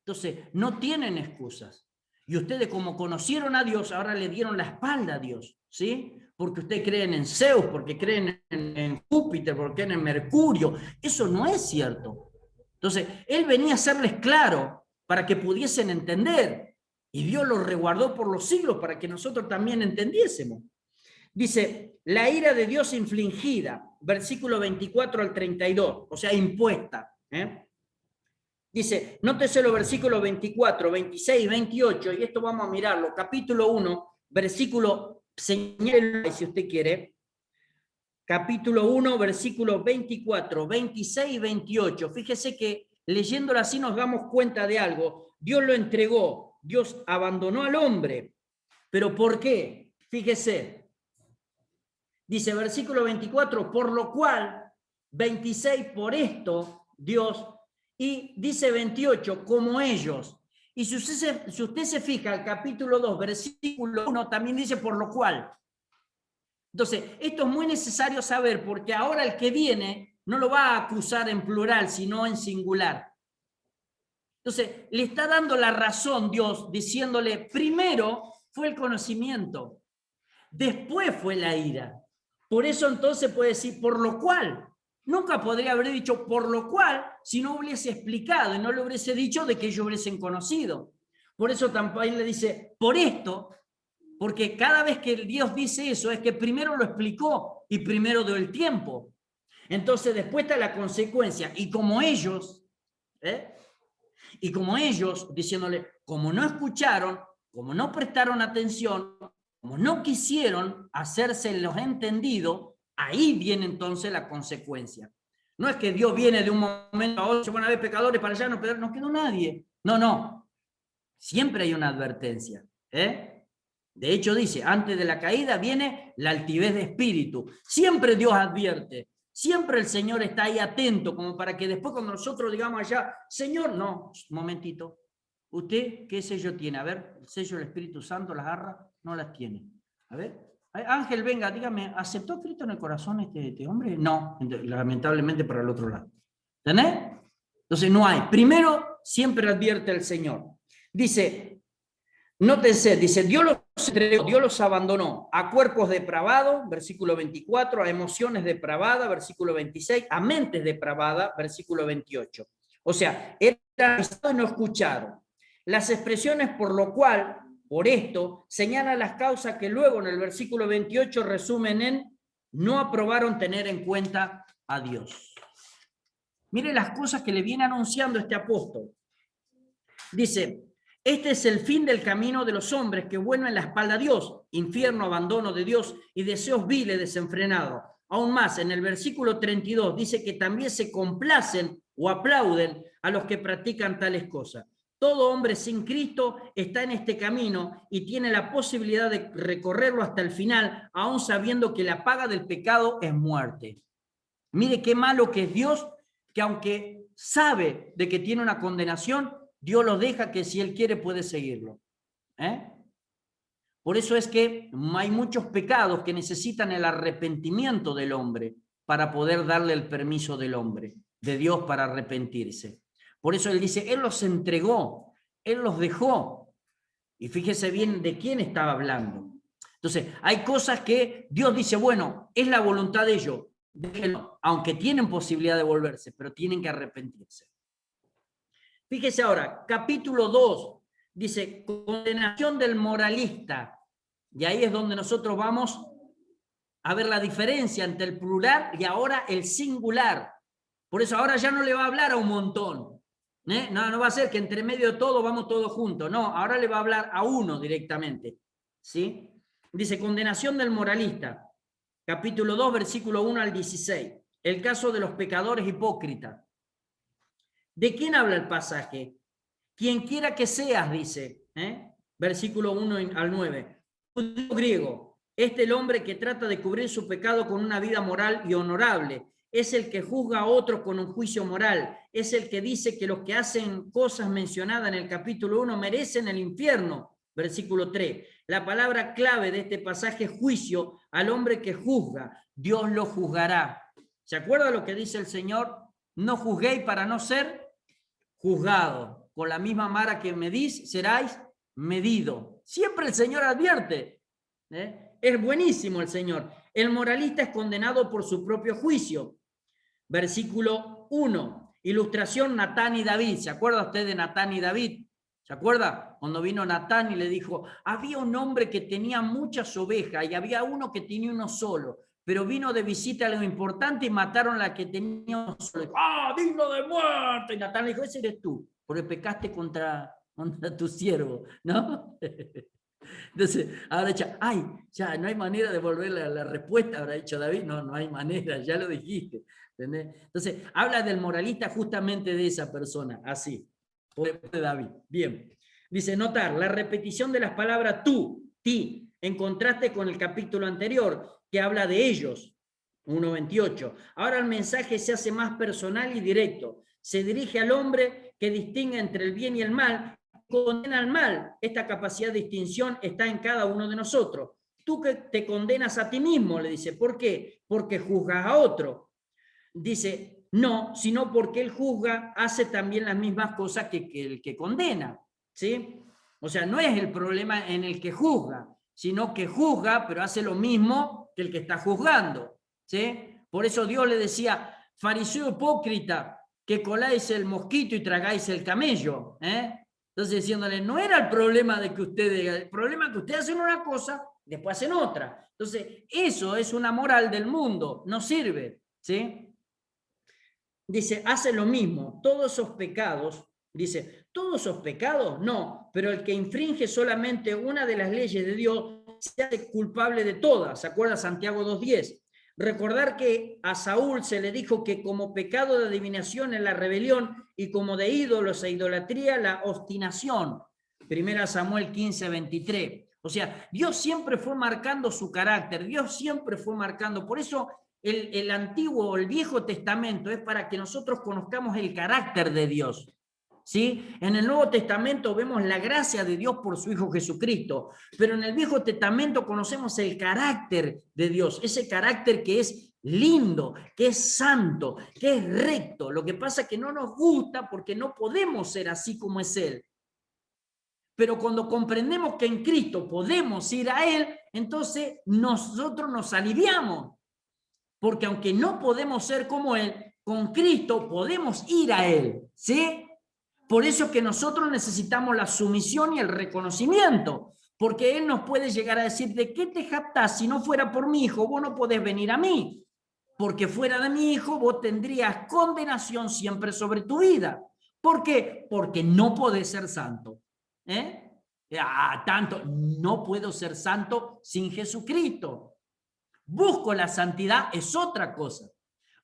Entonces, no tienen excusas. Y ustedes como conocieron a Dios, ahora le dieron la espalda a Dios, ¿sí? Porque ustedes creen en Zeus, porque creen en Júpiter, porque creen en Mercurio. Eso no es cierto. Entonces, Él venía a hacerles claro para que pudiesen entender. Y Dios los resguardó por los siglos para que nosotros también entendiésemos. Dice, la ira de Dios infligida, versículo 24 al 32, o sea, impuesta. Dice, nótese los versículos 24, 26, 28, y esto vamos a mirarlo, capítulo 1, versículo, señale si usted quiere, capítulo 1, versículos 24, 26 y 28. Fíjese que leyéndolo así nos damos cuenta de algo. Dios lo entregó, Dios abandonó al hombre. ¿Pero por qué? Fíjese. Dice versículo 24, por lo cual, 26, por esto, Dios, y dice 28, como ellos. Y si usted se fija, el capítulo 2, versículo 1, también dice por lo cual. Entonces, esto es muy necesario saber, porque ahora el que viene no lo va a acusar en plural, sino en singular. Entonces, le está dando la razón Dios, diciéndole, primero fue el conocimiento, después fue la ira. Por eso entonces puede decir, por lo cual. Nunca podría haber dicho por lo cual si no hubiese explicado y no le hubiese dicho de que ellos hubiesen conocido. Por eso también le dice, por esto, porque cada vez que Dios dice eso es que primero lo explicó y primero dio el tiempo. Entonces después está la consecuencia. Y como ellos, diciéndole, como no escucharon, como no prestaron atención, como no quisieron hacerse los entendidos, ahí viene entonces la consecuencia. No es que Dios viene de un momento a otro, se van a ver pecadores para allá, no quedó nadie. No. Siempre hay una advertencia. De hecho dice, antes de la caída viene la altivez de espíritu. Siempre Dios advierte. Siempre el Señor está ahí atento, como para que después cuando nosotros digamos allá, Señor, no, un momentito. ¿Usted qué sello tiene? A ver, el sello del Espíritu Santo, las garras, no las tiene. A ver, Ángel, venga, dígame, ¿aceptó a Cristo en el corazón este hombre? No, lamentablemente para el otro lado. ¿Tenés? Entonces no hay. Primero, siempre advierte el Señor. Dice, nótense, dice, Dios los entregó, Dios los abandonó a cuerpos depravados, versículo 24, a emociones depravadas, versículo 26, a mentes depravadas, versículo 28. O sea, eran y no escucharon. Las expresiones por lo cual, por esto, señalan las causas que luego en el versículo 28 resumen en no aprobaron tener en cuenta a Dios. Mire las cosas que le viene anunciando este apóstol. Dice, este es el fin del camino de los hombres que vuelven la espalda a Dios, infierno, abandono de Dios y deseos viles desenfrenados. Aún más, en el versículo 32 dice que también se complacen o aplauden a los que practican tales cosas. Todo hombre sin Cristo está en este camino y tiene la posibilidad de recorrerlo hasta el final, aún sabiendo que la paga del pecado es muerte. Mire qué malo que es Dios, que aunque sabe de que tiene una condenación, Dios lo deja que si Él quiere puede seguirlo. Por eso es que hay muchos pecados que necesitan el arrepentimiento del hombre para poder darle el permiso del hombre, de Dios para arrepentirse. Por eso él dice, él los entregó, él los dejó. Y fíjese bien de quién estaba hablando. Entonces, hay cosas que Dios dice, bueno, es la voluntad de ellos, déjenlo, aunque tienen posibilidad de volverse, pero tienen que arrepentirse. Fíjese ahora, capítulo 2, dice, condenación del moralista. Y ahí es donde nosotros vamos a ver la diferencia entre el plural y ahora el singular. Por eso ahora ya no le va a hablar a un montón. No va a ser que entre medio de todo vamos todos juntos. No, ahora le va a hablar a uno directamente. ¿Sí? Dice, condenación del moralista. Capítulo 2, versículo 1 al 16. El caso de los pecadores hipócritas. ¿De quién habla el pasaje? Quien quiera que seas, dice, versículo 1 al 9. Judío griego, el hombre que trata de cubrir su pecado con una vida moral y honorable. Es el que juzga a otros con un juicio moral. Es el que dice que los que hacen cosas mencionadas en el capítulo 1 merecen el infierno. Versículo 3. La palabra clave de este pasaje es juicio al hombre que juzga. Dios lo juzgará. ¿Se acuerda lo que dice el Señor? No juzguéis para no ser juzgado. Con la misma vara que medís, seráis medido. Siempre el Señor advierte. Es buenísimo el Señor. El moralista es condenado por su propio juicio. Versículo 1. Ilustración Natán y David. ¿Se acuerda usted de Natán y David? ¿Se acuerda? Cuando vino Natán y le dijo, había un hombre que tenía muchas ovejas y había uno que tenía uno solo, pero vino de visita a lo importante y mataron a la que tenía uno solo. ¡Ah, digno de muerte! Y Natán le dijo, ese eres tú, porque pecaste contra tu siervo, ¿no? Entonces, habrá dicho, ay, ya no hay manera de volver la respuesta, habrá dicho David, no hay manera, ya lo dijiste. ¿Entendés? Entonces, habla del moralista justamente de esa persona, así, de David. Bien, dice, notar, la repetición de las palabras tú, ti, en contraste con el capítulo anterior, que habla de ellos, 1:28. Ahora el mensaje se hace más personal y directo. Se dirige al hombre que distingue entre el bien y el mal, condena al mal. Esta capacidad de distinción está en cada uno de nosotros. Tú que te condenas a ti mismo, le dice. ¿Por qué? Porque juzgas a otro. Dice, no, sino porque él juzga, hace también las mismas cosas que el que condena. ¿Sí? O sea, no es el problema en el que juzga, sino que juzga, pero hace lo mismo que el que está juzgando. ¿Sí? Por eso Dios le decía, fariseo hipócrita, que coláis el mosquito y tragáis el camello. Entonces diciéndole, no era el problema de que ustedes, el problema es que ustedes hacen una cosa, después hacen otra. Entonces, eso es una moral del mundo, no sirve, ¿sí? Dice, hace lo mismo, todos esos pecados, dice, ¿todos esos pecados? No, pero el que infringe solamente una de las leyes de Dios se hace culpable de todas. ¿Se acuerda Santiago 2:10? Recordar que a Saúl se le dijo que como pecado de adivinación es la rebelión y como de ídolos e idolatría la obstinación. 1 Samuel 15:23. O sea, Dios siempre fue marcando su carácter, Dios siempre fue marcando. Por eso el Antiguo o el Viejo Testamento es para que nosotros conozcamos el carácter de Dios. ¿Sí? En el Nuevo Testamento vemos la gracia de Dios por su Hijo Jesucristo, pero en el Viejo Testamento conocemos el carácter de Dios, ese carácter que es lindo, que es santo, que es recto. Lo que pasa es que no nos gusta porque no podemos ser así como es Él. Pero cuando comprendemos que en Cristo podemos ir a Él, entonces nosotros nos aliviamos. Porque aunque no podemos ser como Él, con Cristo podemos ir a Él, ¿sí? Por eso es que nosotros necesitamos la sumisión y el reconocimiento, porque Él nos puede llegar a decir, ¿de qué te jactás? Si no fuera por mi hijo, vos no podés venir a mí, porque fuera de mi hijo vos tendrías condenación siempre sobre tu vida. ¿Por qué? Porque no podés ser santo. Tanto, no puedo ser santo sin Jesucristo. Busco la santidad, es otra cosa.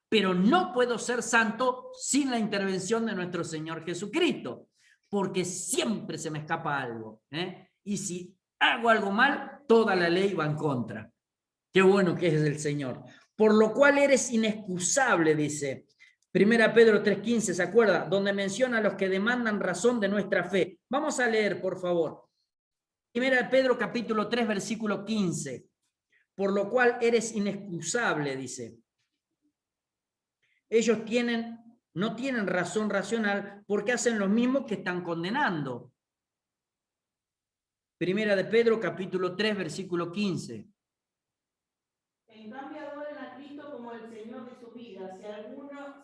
Pero no puedo ser santo sin la intervención de nuestro Señor Jesucristo, porque siempre se me escapa algo. Y si hago algo mal, toda la ley va en contra. Qué bueno que es el Señor. Por lo cual eres inexcusable, dice 1 Pedro 3:15, ¿se acuerda? Donde menciona a los que demandan razón de nuestra fe. Vamos a leer, por favor. Primera de Pedro capítulo 3, versículo 15. Por lo cual eres inexcusable, dice. Ellos no tienen razón racional porque hacen lo mismo que están condenando. Primera de Pedro capítulo 3, versículo 15. En cambio, adoren a Cristo como el Señor de su vida.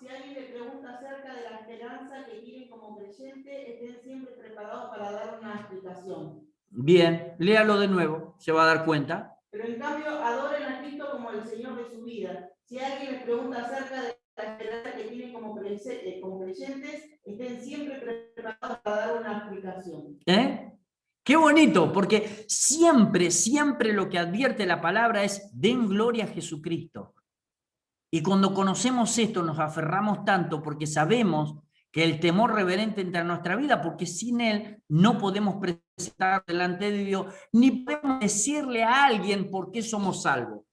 Si alguien le pregunta acerca de la esperanza que tienen como creyente, estén siempre preparados para dar una explicación. Bien, léalo de nuevo, se va a dar cuenta. Pero en cambio, adoren a Cristo como el Señor de su vida. Si alguien les pregunta acerca de la esperanza que tienen como creyentes, estén siempre preparados para dar una explicación. Qué bonito, porque siempre lo que advierte la palabra es den gloria a Jesucristo. Y cuando conocemos esto nos aferramos tanto porque sabemos que el temor reverente entra en nuestra vida, porque sin él no podemos presentar delante de Dios, ni podemos decirle a alguien por qué somos salvos.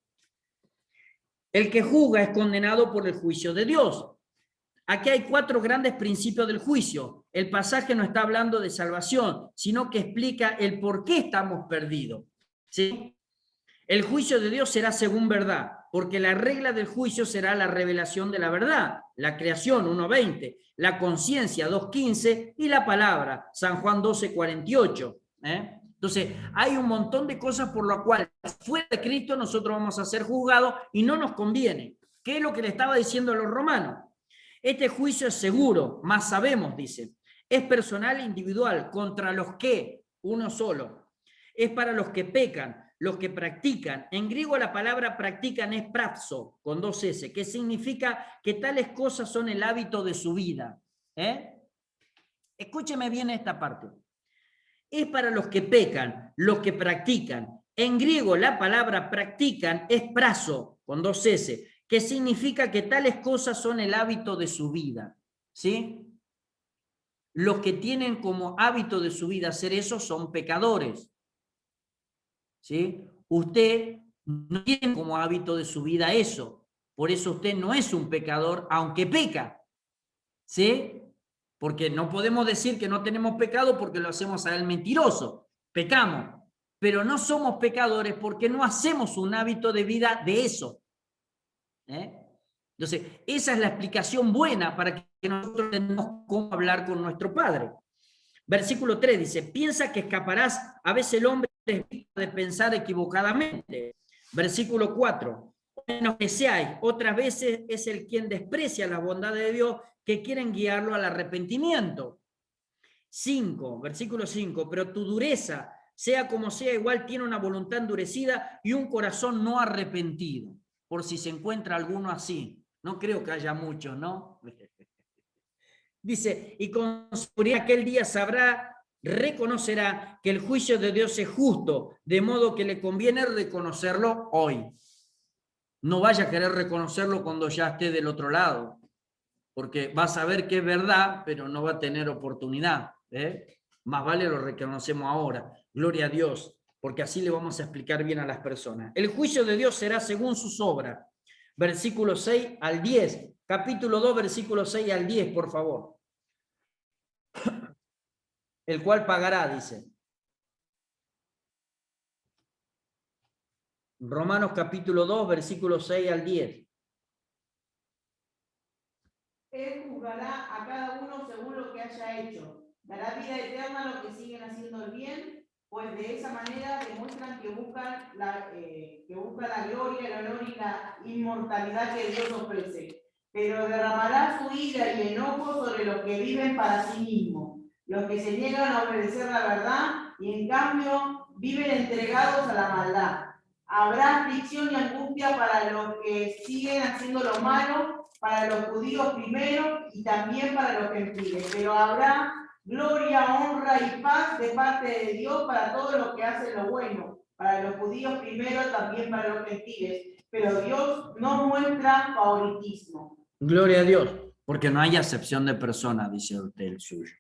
El que juzga es condenado por el juicio de Dios. Aquí hay 4 grandes principios del juicio. El pasaje no está hablando de salvación, sino que explica el por qué estamos perdidos. ¿Sí? El juicio de Dios será según verdad, porque la regla del juicio será la revelación de la verdad, la creación 1:20, la conciencia 2:15 y la palabra San Juan 12:48. Entonces, hay un montón de cosas por lo cual fuera de Cristo nosotros vamos a ser juzgados y no nos conviene. ¿Qué es lo que le estaba diciendo a los romanos? Este juicio es seguro, más sabemos, dice. Es personal e individual, contra los que, uno solo. Es para los que pecan, los que practican. En griego la palabra practican es praxo, con 2 S, que significa que tales cosas son el hábito de su vida. Escúcheme bien esta parte. Es para los que pecan, los que practican. En griego la palabra practican es praxo, con 2 S, que significa que tales cosas son el hábito de su vida. ¿Sí? Los que tienen como hábito de su vida hacer eso son pecadores. ¿Sí? Usted no tiene como hábito de su vida eso. Por eso usted no es un pecador, aunque peca. ¿Sí? Porque no podemos decir que no tenemos pecado porque lo hacemos a él mentiroso. Pecamos. Pero no somos pecadores porque no hacemos un hábito de vida de eso. Entonces, esa es la explicación buena para que nosotros tengamos cómo hablar con nuestro Padre. Versículo 3 dice, piensa que escaparás, a veces el hombre es víctima de pensar equivocadamente. Versículo 4, menos que seáis, otras veces es el quien desprecia la bondad de Dios que quieren guiarlo al arrepentimiento. 5, versículo 5, pero tu dureza, sea como sea, igual tiene una voluntad endurecida y un corazón no arrepentido. Por si se encuentra alguno así. No creo que haya muchos, ¿no? Dice, y con seguridad aquel día reconocerá que el juicio de Dios es justo, de modo que le conviene reconocerlo hoy. No vaya a querer reconocerlo cuando ya esté del otro lado, porque va a saber que es verdad, pero no va a tener oportunidad. Más vale lo reconocemos ahora. Gloria a Dios, porque así le vamos a explicar bien a las personas. El juicio de Dios será según sus obras. Versículo 6 al 10. Capítulo 2, versículo 6 al 10, por favor. El cual pagará, dice. Romanos capítulo 2, versículo 6 al 10. Él juzgará a cada uno según lo que haya hecho. Dará vida eterna a los que siguen haciendo el bien, pues de esa manera demuestran que buscan la gloria, el honor y la inmortalidad que Dios ofrece. Pero derramará su ira y enojo sobre los que viven para sí mismos, los que se niegan a obedecer la verdad y en cambio viven entregados a la maldad. Habrá aflicción y angustia para los que siguen haciendo lo malo, para los judíos primero y también para los gentiles, pero habrá gloria, honra y paz de parte de Dios para todos los que hacen lo bueno, para los judíos primero, también para los gentiles, pero Dios no muestra favoritismo. Gloria a Dios, porque no hay acepción de persona, dice usted el suyo.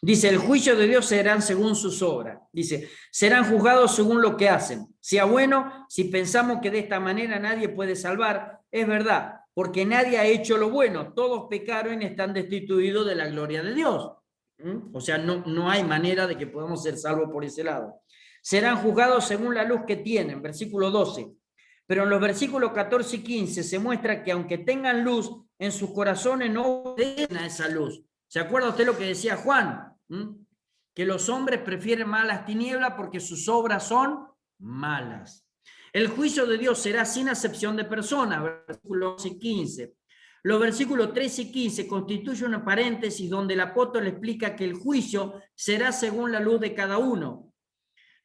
Dice, el juicio de Dios serán según sus obras. Dice, serán juzgados según lo que hacen. Sea bueno, si pensamos que de esta manera nadie puede salvar, es verdad, porque nadie ha hecho lo bueno. Todos pecaron y están destituidos de la gloria de Dios. O sea, no hay manera de que podamos ser salvos por ese lado. serán juzgados según la luz que tienen, versículo 12. Pero en los versículos 14 y 15 se muestra que aunque tengan luz, en sus corazones no obedecen a esa luz. ¿Se acuerda usted lo que decía Juan? Que los hombres prefieren más las tinieblas porque sus obras son malas. El juicio de Dios será sin acepción de personas, versículos 11 y 15. Los versículos 13 y 15 constituyen un paréntesis donde el apóstol explica que el juicio será según la luz de cada uno.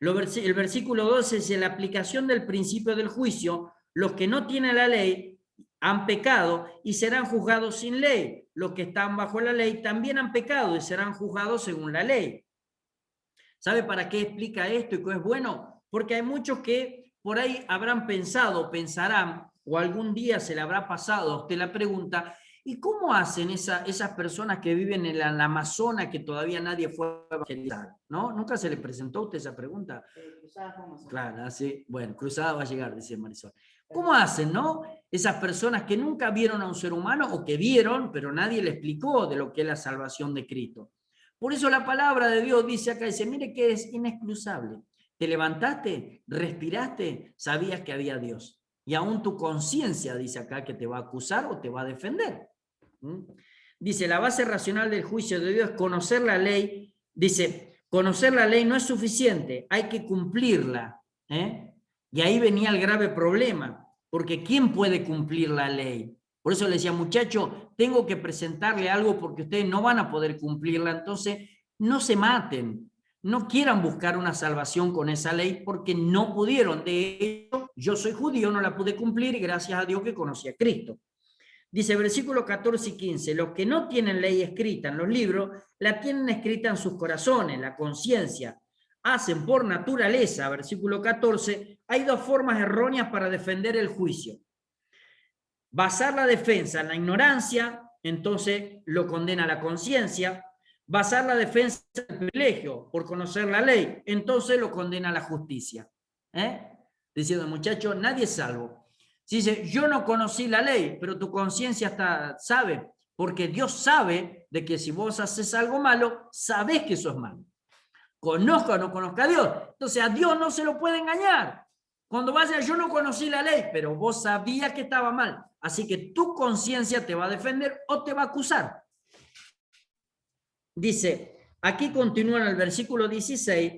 El versículo 12 es la aplicación del principio del juicio. Los que no tienen la ley han pecado y serán juzgados sin ley. Los que están bajo la ley también han pecado y serán juzgados según la ley. ¿Sabe para qué explica esto y qué es bueno? Porque hay muchos que por ahí habrán pensado, pensarán, o algún día se le habrá pasado a usted la pregunta, ¿y cómo hacen esas personas que viven en la Amazonas que todavía nadie fue a evangelizar? ¿No? ¿Nunca se le presentó a usted esa pregunta? Claro, sí. Bueno, cruzada va a llegar, dice Marisol. ¿Cómo hacen, no? Esas personas que nunca vieron a un ser humano o que vieron, pero nadie le explicó de lo que es la salvación de Cristo. Por eso la palabra de Dios dice acá, dice, mire que es inexcusable. Te levantaste, respiraste, sabías que había Dios. Y aún tu conciencia dice acá que te va a acusar o te va a defender. Dice, la base racional del juicio de Dios es conocer la ley. Dice, conocer la ley no es suficiente, hay que cumplirla. Y ahí venía el grave problema, porque ¿quién puede cumplir la ley? Por eso le decía, muchacho, tengo que presentarle algo porque ustedes no van a poder cumplirla, entonces no se maten, no quieran buscar una salvación con esa ley porque no pudieron. De hecho, yo soy judío, no la pude cumplir y gracias a Dios que conocí a Cristo. Dice versículos 14 y 15, los que no tienen ley escrita en los libros, la tienen escrita en sus corazones, la conciencia. Hacen por naturaleza, versículo 14, hay dos formas erróneas para defender el juicio. Basar la defensa en la ignorancia, entonces lo condena la conciencia. Basar la defensa en el privilegio por conocer la ley, entonces lo condena la justicia. Diciendo, muchacho, nadie es salvo. Si dice, yo no conocí la ley, pero tu conciencia sabe, porque Dios sabe de que si vos haces algo malo, sabés que eso es malo. Conozca o no conozca a Dios. Entonces a Dios no se lo puede engañar. Cuando vaya, yo no conocí la ley, pero vos sabías que estaba mal. Así que tu conciencia te va a defender o te va a acusar. Dice, aquí continúa en el versículo 16,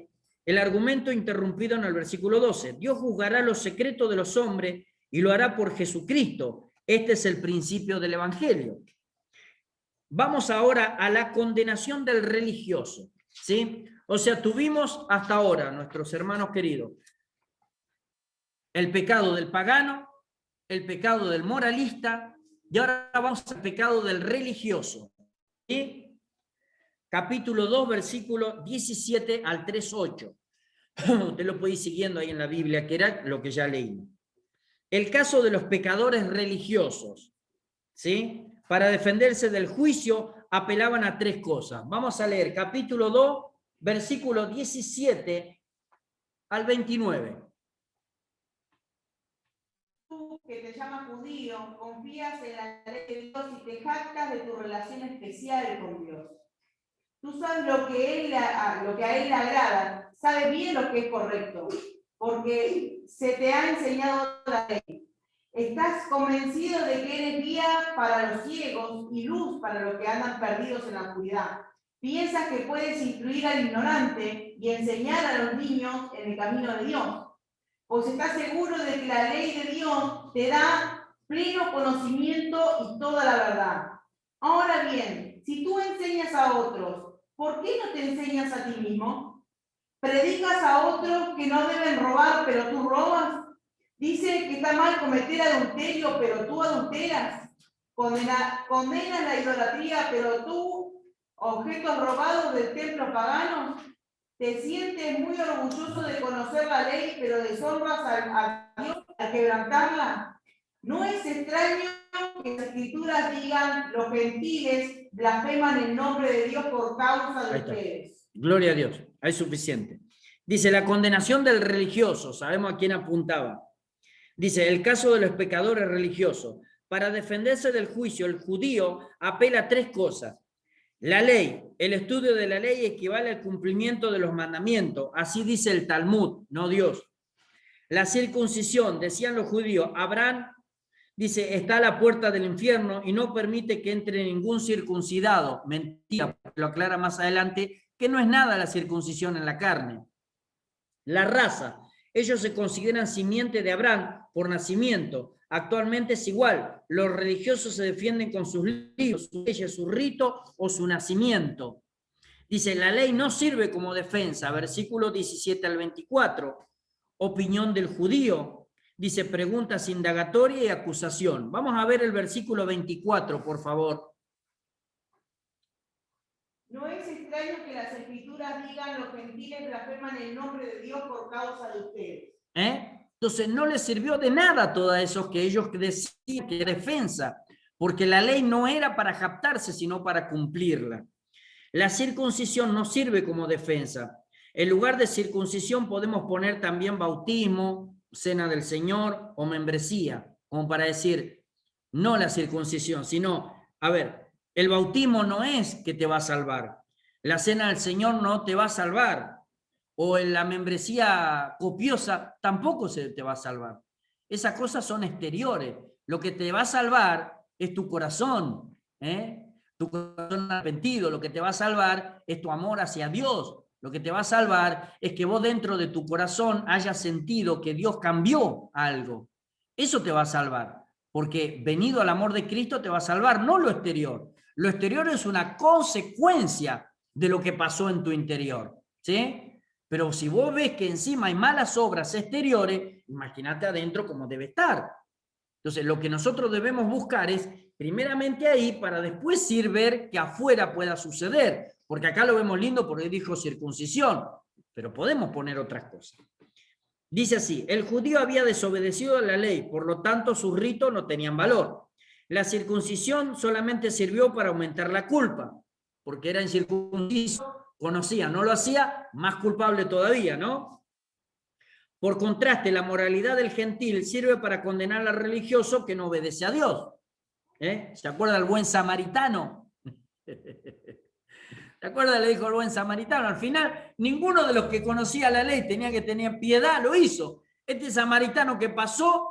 el argumento interrumpido en el versículo 12. Dios juzgará los secretos de los hombres y lo hará por Jesucristo. Este es el principio del Evangelio. Vamos ahora a la condenación del religioso, ¿sí? O sea, tuvimos hasta ahora, nuestros hermanos queridos, el pecado del pagano, el pecado del moralista, y ahora vamos al pecado del religioso. ¿Sí? Capítulo 2, versículo 17 al 3:8. Usted lo puede ir siguiendo ahí en la Biblia, que era lo que ya leí. El caso de los pecadores religiosos, ¿sí? Para defenderse del juicio, apelaban a tres cosas. Vamos a leer capítulo 2, versículo 17 al 29. Que te llamas judío, confías en la ley de Dios y te jactas de tu relación especial con Dios. Tú sabes lo que a Él le agrada, sabes bien lo que es correcto, porque se te ha enseñado la ley. Estás convencido de que eres guía para los ciegos y luz para los que andan perdidos en la oscuridad. Piensas que puedes instruir al ignorante y enseñar a los niños en el camino de Dios. Pues estás seguro de que la ley de Dios te da pleno conocimiento y toda la verdad. Ahora bien, si tú enseñas a otros, ¿por qué no te enseñas a ti mismo? ¿Predicas a otros que no deben robar, pero tú robas? Dice que está mal cometer adulterio, pero tú adulteras. Condenas la idolatría, pero tú, objetos robados del templo pagano. Te sientes muy orgulloso de conocer la ley, pero deshonras a Dios al quebrantarla. No es extraño que las escrituras digan, los gentiles blasfeman el nombre de Dios por causa de ustedes. Gloria a Dios, hay suficiente. Dice, la condenación del religioso, sabemos a quién apuntaba. Dice, el caso de los pecadores religiosos. Para defenderse del juicio, el judío apela a tres cosas. La ley, el estudio de la ley equivale al cumplimiento de los mandamientos. Así dice el Talmud, no Dios. La circuncisión, decían los judíos, Abraham, dice, está a la puerta del infierno y no permite que entre ningún circuncidado. Mentira, lo aclara más adelante, que no es nada la circuncisión en la carne. La raza, ellos se consideran simiente de Abraham por nacimiento. Actualmente es igual. Los religiosos se defienden con sus libros, sus leyes, su rito o su nacimiento. Dice, la ley no sirve como defensa. Versículo 17 al 24. Opinión del judío. Dice, preguntas indagatoria y acusación. Vamos a ver el versículo 24, por favor. No es extraño que las escrituras digan los gentiles blasfeman el nombre de Dios por causa de ustedes. Entonces no les sirvió de nada todo eso que ellos decían que era defensa, porque la ley no era para jactarse, sino para cumplirla. La circuncisión no sirve como defensa. En lugar de circuncisión podemos poner también bautismo, cena del Señor o membresía, como para decir, no la circuncisión, sino, a ver, el bautismo no es que te va a salvar, la cena del Señor no te va a salvar, o en la membresía copiosa tampoco se te va a salvar. Esas cosas son exteriores. Lo que te va a salvar es tu corazón, tu corazón arrepentido. Lo que te va a salvar es tu amor hacia Dios. Lo que te va a salvar es que vos dentro de tu corazón hayas sentido que Dios cambió algo. Eso te va a salvar, porque venido al amor de Cristo te va a salvar, no lo exterior. Lo exterior es una consecuencia de lo que pasó en tu interior, ¿sí? Pero si vos ves que encima hay malas obras exteriores, imagínate adentro cómo debe estar. Entonces, lo que nosotros debemos buscar es primeramente ahí para después ir ver que afuera pueda suceder. Porque acá lo vemos lindo porque dijo circuncisión, pero podemos poner otras cosas. Dice así, el judío había desobedecido a la ley, por lo tanto sus ritos no tenían valor. La circuncisión solamente sirvió para aumentar la culpa, porque era incircunciso, conocía, no lo hacía, más culpable todavía, ¿no? Por contraste, la moralidad del gentil sirve para condenar al religioso que no obedece a Dios. ¿Se acuerda del buen samaritano? ¿Te acuerdas? Le dijo el buen samaritano. Al final, ninguno de los que conocía la ley tenía que tener piedad, lo hizo. Este samaritano que pasó,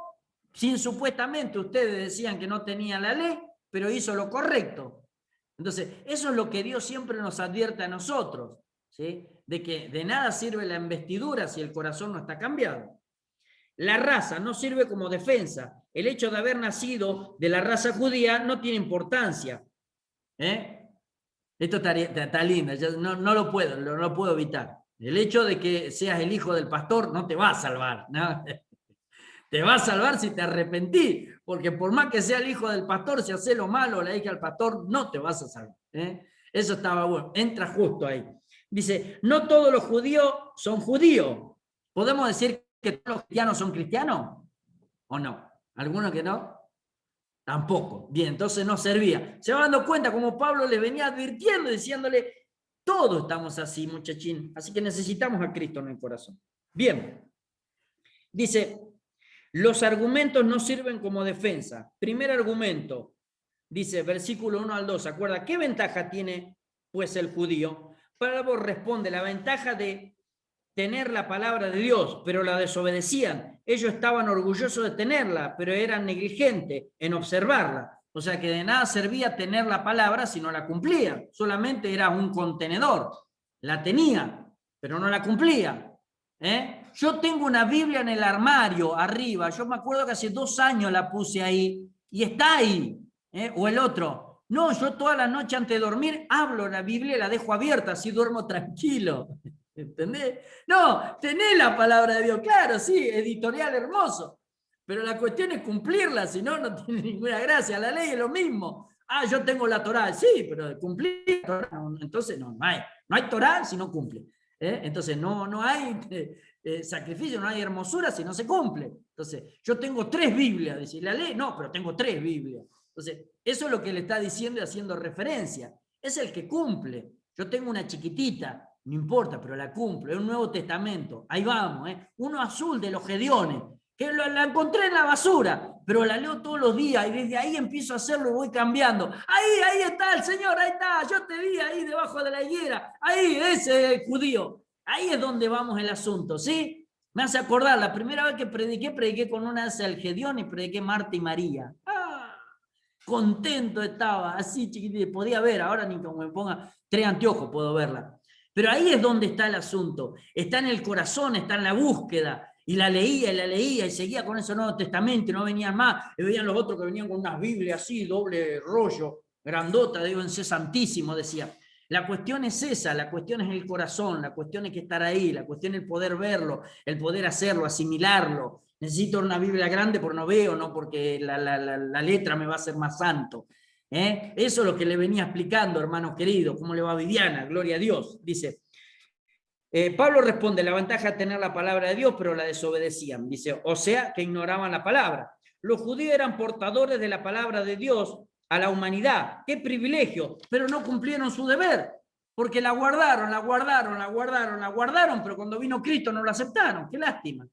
sin supuestamente ustedes decían que no tenía la ley, pero hizo lo correcto. Entonces, eso es lo que Dios siempre nos advierte a nosotros, ¿sí? De que de nada sirve la investidura si el corazón no está cambiado. La raza no sirve como defensa. El hecho de haber nacido de la raza judía no tiene importancia. Esto está lindo, yo no lo puedo evitar. El hecho de que seas el hijo del pastor no te va a salvar, ¿no? Te va a salvar si te arrepentís, porque por más que sea el hijo del pastor, si haces lo malo, la hija del pastor, no te vas a salvar. Eso estaba bueno, entra justo ahí. Dice, no todos los judíos son judíos. ¿Podemos decir que todos los cristianos son cristianos? ¿O no? ¿Alguno que no? Tampoco. Bien, entonces no servía. Se va dando cuenta como Pablo les venía advirtiendo, diciéndole, todos estamos así, muchachín. Así que necesitamos a Cristo en el corazón. Bien. Dice, los argumentos no sirven como defensa. Primer argumento, dice, versículo 1 al 2, ¿se acuerda? ¿Qué ventaja tiene, pues, el judío? Pablo responde, la ventaja de tener la palabra de Dios, pero la desobedecían. Ellos estaban orgullosos de tenerla, pero eran negligentes en observarla. O sea que de nada servía tener la palabra si no la cumplían. Solamente era un contenedor. La tenía, pero no la cumplía. Yo tengo una Biblia en el armario arriba. Yo me acuerdo que hace 2 años la puse ahí y está ahí. O el otro. No, yo toda la noche antes de dormir hablo la Biblia y la dejo abierta, así duermo tranquilo. ¿Entendés? No, tenés la palabra de Dios, claro, sí, editorial hermoso, pero la cuestión es cumplirla, si no, no tiene ninguna gracia. La ley es lo mismo. Ah, yo tengo la Torá, sí, pero cumplir la Torá, entonces no hay Torá si no cumple. Entonces no hay sacrificio, no hay hermosura si no se cumple. Entonces, yo tengo 3 Biblias, dice la ley, no, pero tengo 3 Biblias. Entonces, eso es lo que le está diciendo y haciendo referencia. Es el que cumple. Yo tengo una chiquitita, no importa, pero la cumplo, es un Nuevo Testamento, ahí vamos, uno azul de los Gedeones, que la encontré en la basura, pero la leo todos los días y desde ahí empiezo a hacerlo y voy cambiando. Ahí está el Señor, ahí está, yo te vi ahí debajo de la higuera, ahí, ese judío. Ahí es donde vamos el asunto, ¿sí? Me hace acordar, la primera vez que prediqué con una de el Gedeón y prediqué Marta y María. Contento estaba, así chiquitito, podía ver, ahora ni como me ponga 3 anteojos puedo verla. Pero ahí es donde está el asunto, está en el corazón, está en la búsqueda. Y la leía y seguía con ese Nuevo Testamento y no venían más. Y veían los otros que venían con unas Biblias así, doble rollo, grandota, deben ser santísimo, decía. La cuestión es esa, la cuestión es el corazón, la cuestión es que estar ahí, la cuestión es el poder verlo, el poder hacerlo, asimilarlo. Necesito una Biblia grande porque no veo, no porque la letra me va a hacer más santo. Eso es lo que le venía explicando, hermanos queridos. ¿Cómo le va a Viviana? Gloria a Dios. Dice, Pablo responde, la ventaja es tener la palabra de Dios, pero la desobedecían. Dice, o sea, que ignoraban la palabra. Los judíos eran portadores de la palabra de Dios a la humanidad. ¡Qué privilegio! Pero no cumplieron su deber, porque la guardaron, pero cuando vino Cristo no la aceptaron. ¡Qué lástima!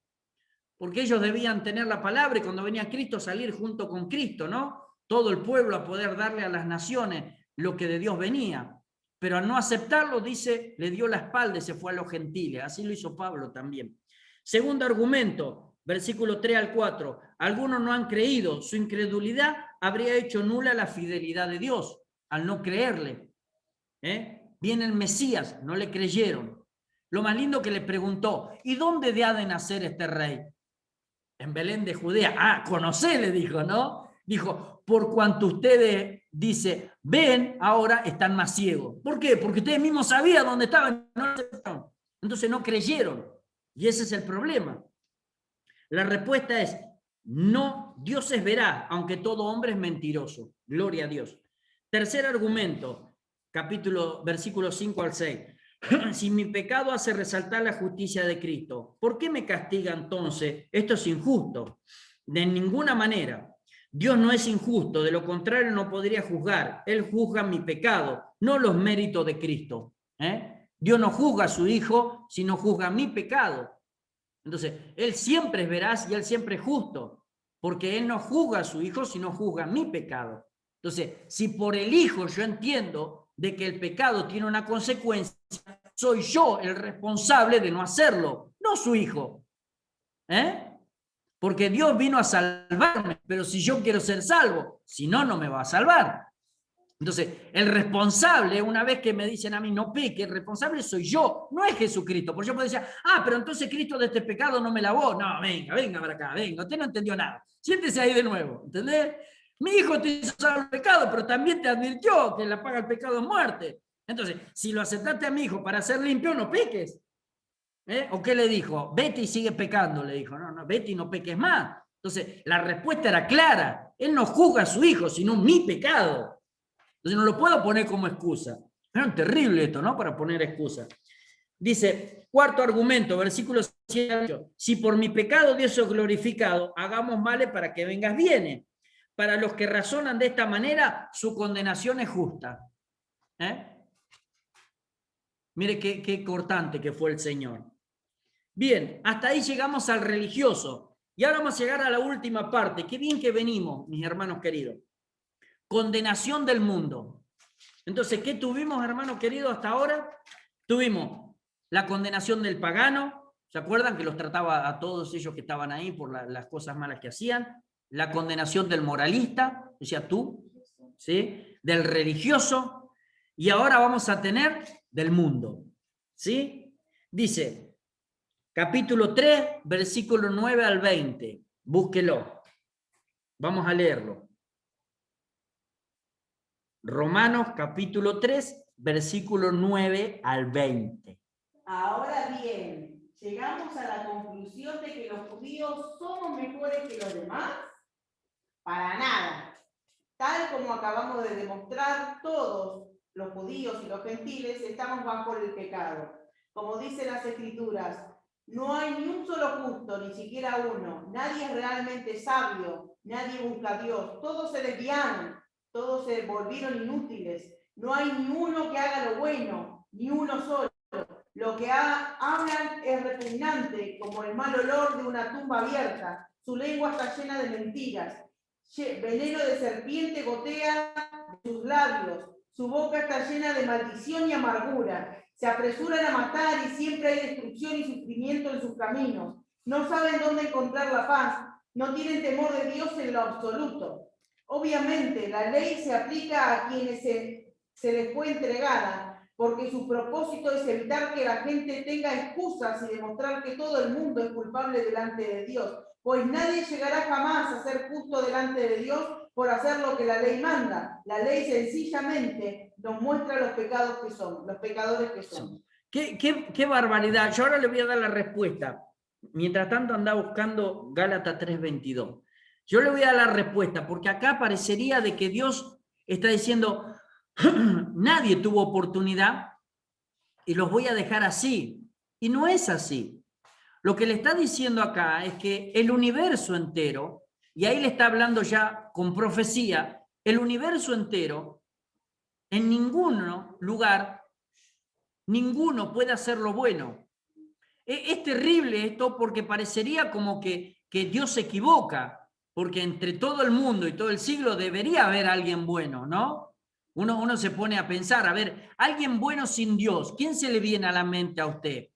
Porque ellos debían tener la palabra y cuando venía Cristo salir junto con Cristo, ¿no? Todo el pueblo a poder darle a las naciones lo que de Dios venía. Pero al no aceptarlo, dice, le dio la espalda y se fue a los gentiles. Así lo hizo Pablo también. Segundo argumento, versículo 3 al 4. Algunos no han creído. Su incredulidad habría hecho nula la fidelidad de Dios al no creerle. Viene el Mesías, no le creyeron. Lo más lindo que le preguntó, ¿y dónde ha de nacer este rey? En Belén de Judea. Conocé, le dijo, ¿no? Dijo, por cuanto ustedes, dice, ven, ahora están más ciegos. ¿Por qué? Porque ustedes mismos sabían dónde estaban. Entonces no creyeron. Y ese es el problema. La respuesta es, no, Dios es veraz, aunque todo hombre es mentiroso. Gloria a Dios. Tercer argumento, versículos 5 al 6. Si mi pecado hace resaltar la justicia de Cristo, ¿por qué me castiga entonces? Esto es injusto. De ninguna manera. Dios no es injusto, de lo contrario no podría juzgar. Él juzga mi pecado, no los méritos de Cristo. Dios no juzga a su Hijo, sino juzga mi pecado. Entonces, Él siempre es veraz y Él siempre es justo, porque Él no juzga a su Hijo, sino juzga mi pecado. Entonces, si por el Hijo yo entiendo de que el pecado tiene una consecuencia, soy yo el responsable de no hacerlo, no su Hijo. Porque Dios vino a salvarme, pero si yo quiero ser salvo, si no, no me va a salvar. Entonces, el responsable, una vez que me dicen a mí no peque, el responsable soy yo, no es Jesucristo. Porque yo puedo decir, pero entonces Cristo de este pecado no me lavó. No, venga para acá, venga, usted no entendió nada. Siéntese ahí de nuevo, ¿entendés? Mi hijo te hizo salvar el pecado, pero también te advirtió que la paga el pecado es muerte. Entonces, si lo aceptaste a mi hijo para ser limpio, no peques. ¿O qué le dijo? Vete y sigue pecando, le dijo. No, vete y no peques más. Entonces, la respuesta era clara. Él no juzga a su hijo, sino mi pecado. Entonces no lo puedo poner como excusa. Es terrible esto, ¿no? Para poner excusa. Dice, cuarto argumento, versículo 7. Si por mi pecado Dios es glorificado, hagamos males para que vengas bien. Para los que razonan de esta manera, su condenación es justa. Mire qué cortante que fue el Señor. Bien, hasta ahí llegamos al religioso. Y ahora vamos a llegar a la última parte. Qué bien que venimos, mis hermanos queridos. Condenación del mundo. Entonces, ¿qué tuvimos, hermanos queridos, hasta ahora? Tuvimos la condenación del pagano. ¿Se acuerdan que los trataba a todos ellos que estaban ahí por las cosas malas que hacían? La condenación del moralista, o sea, tú, ¿sí? Del religioso. Y ahora vamos a tener del mundo, ¿sí? Dice, capítulo 3, versículo 9 al 20. Búsquelo. Vamos a leerlo. Romanos capítulo 3, versículo 9 al 20. Ahora bien, llegamos a la conclusión de que los judíos somos mejores que los demás. Para nada. Tal como acabamos de demostrar, todos los judíos y los gentiles estamos bajo el pecado. Como dicen las Escrituras, no hay ni un solo justo, ni siquiera uno. Nadie es realmente sabio, nadie busca a Dios. Todos se desviaron, todos se volvieron inútiles. No hay ni uno que haga lo bueno, ni uno solo. Lo que hablan es repugnante, como el mal olor de una tumba abierta. su lengua está llena de mentiras, veneno de serpiente gotea de sus labios, su boca está llena de maldición y amargura. Se apresuran a matar y siempre hay destrucción y sufrimiento en sus caminos. No saben dónde encontrar la paz, no tienen temor de Dios en lo absoluto. Obviamente, la ley se aplica a quienes se les fue entregada, porque su propósito es evitar que la gente tenga excusas y demostrar que todo el mundo es culpable delante de Dios, pues nadie llegará jamás a ser justo delante de Dios por hacer lo que la ley manda. La ley sencillamente nos muestra los pecados que son, los pecadores que son. Qué barbaridad. Yo ahora le voy a dar la respuesta. Mientras tanto anda buscando Gálatas 3:22. Yo le voy a dar la respuesta, porque acá parecería de que Dios está diciendo, nadie tuvo oportunidad y los voy a dejar así. Y no es así. Lo que le está diciendo acá es que el universo entero, y ahí le está hablando ya con profecía, el universo entero, en ningún lugar, ninguno puede hacer lo bueno. Es terrible esto porque parecería como que Dios se equivoca, porque entre todo el mundo y todo el siglo debería haber alguien bueno, ¿no? Uno se pone a pensar, a ver, alguien bueno sin Dios, ¿quién se le viene a la mente a usted?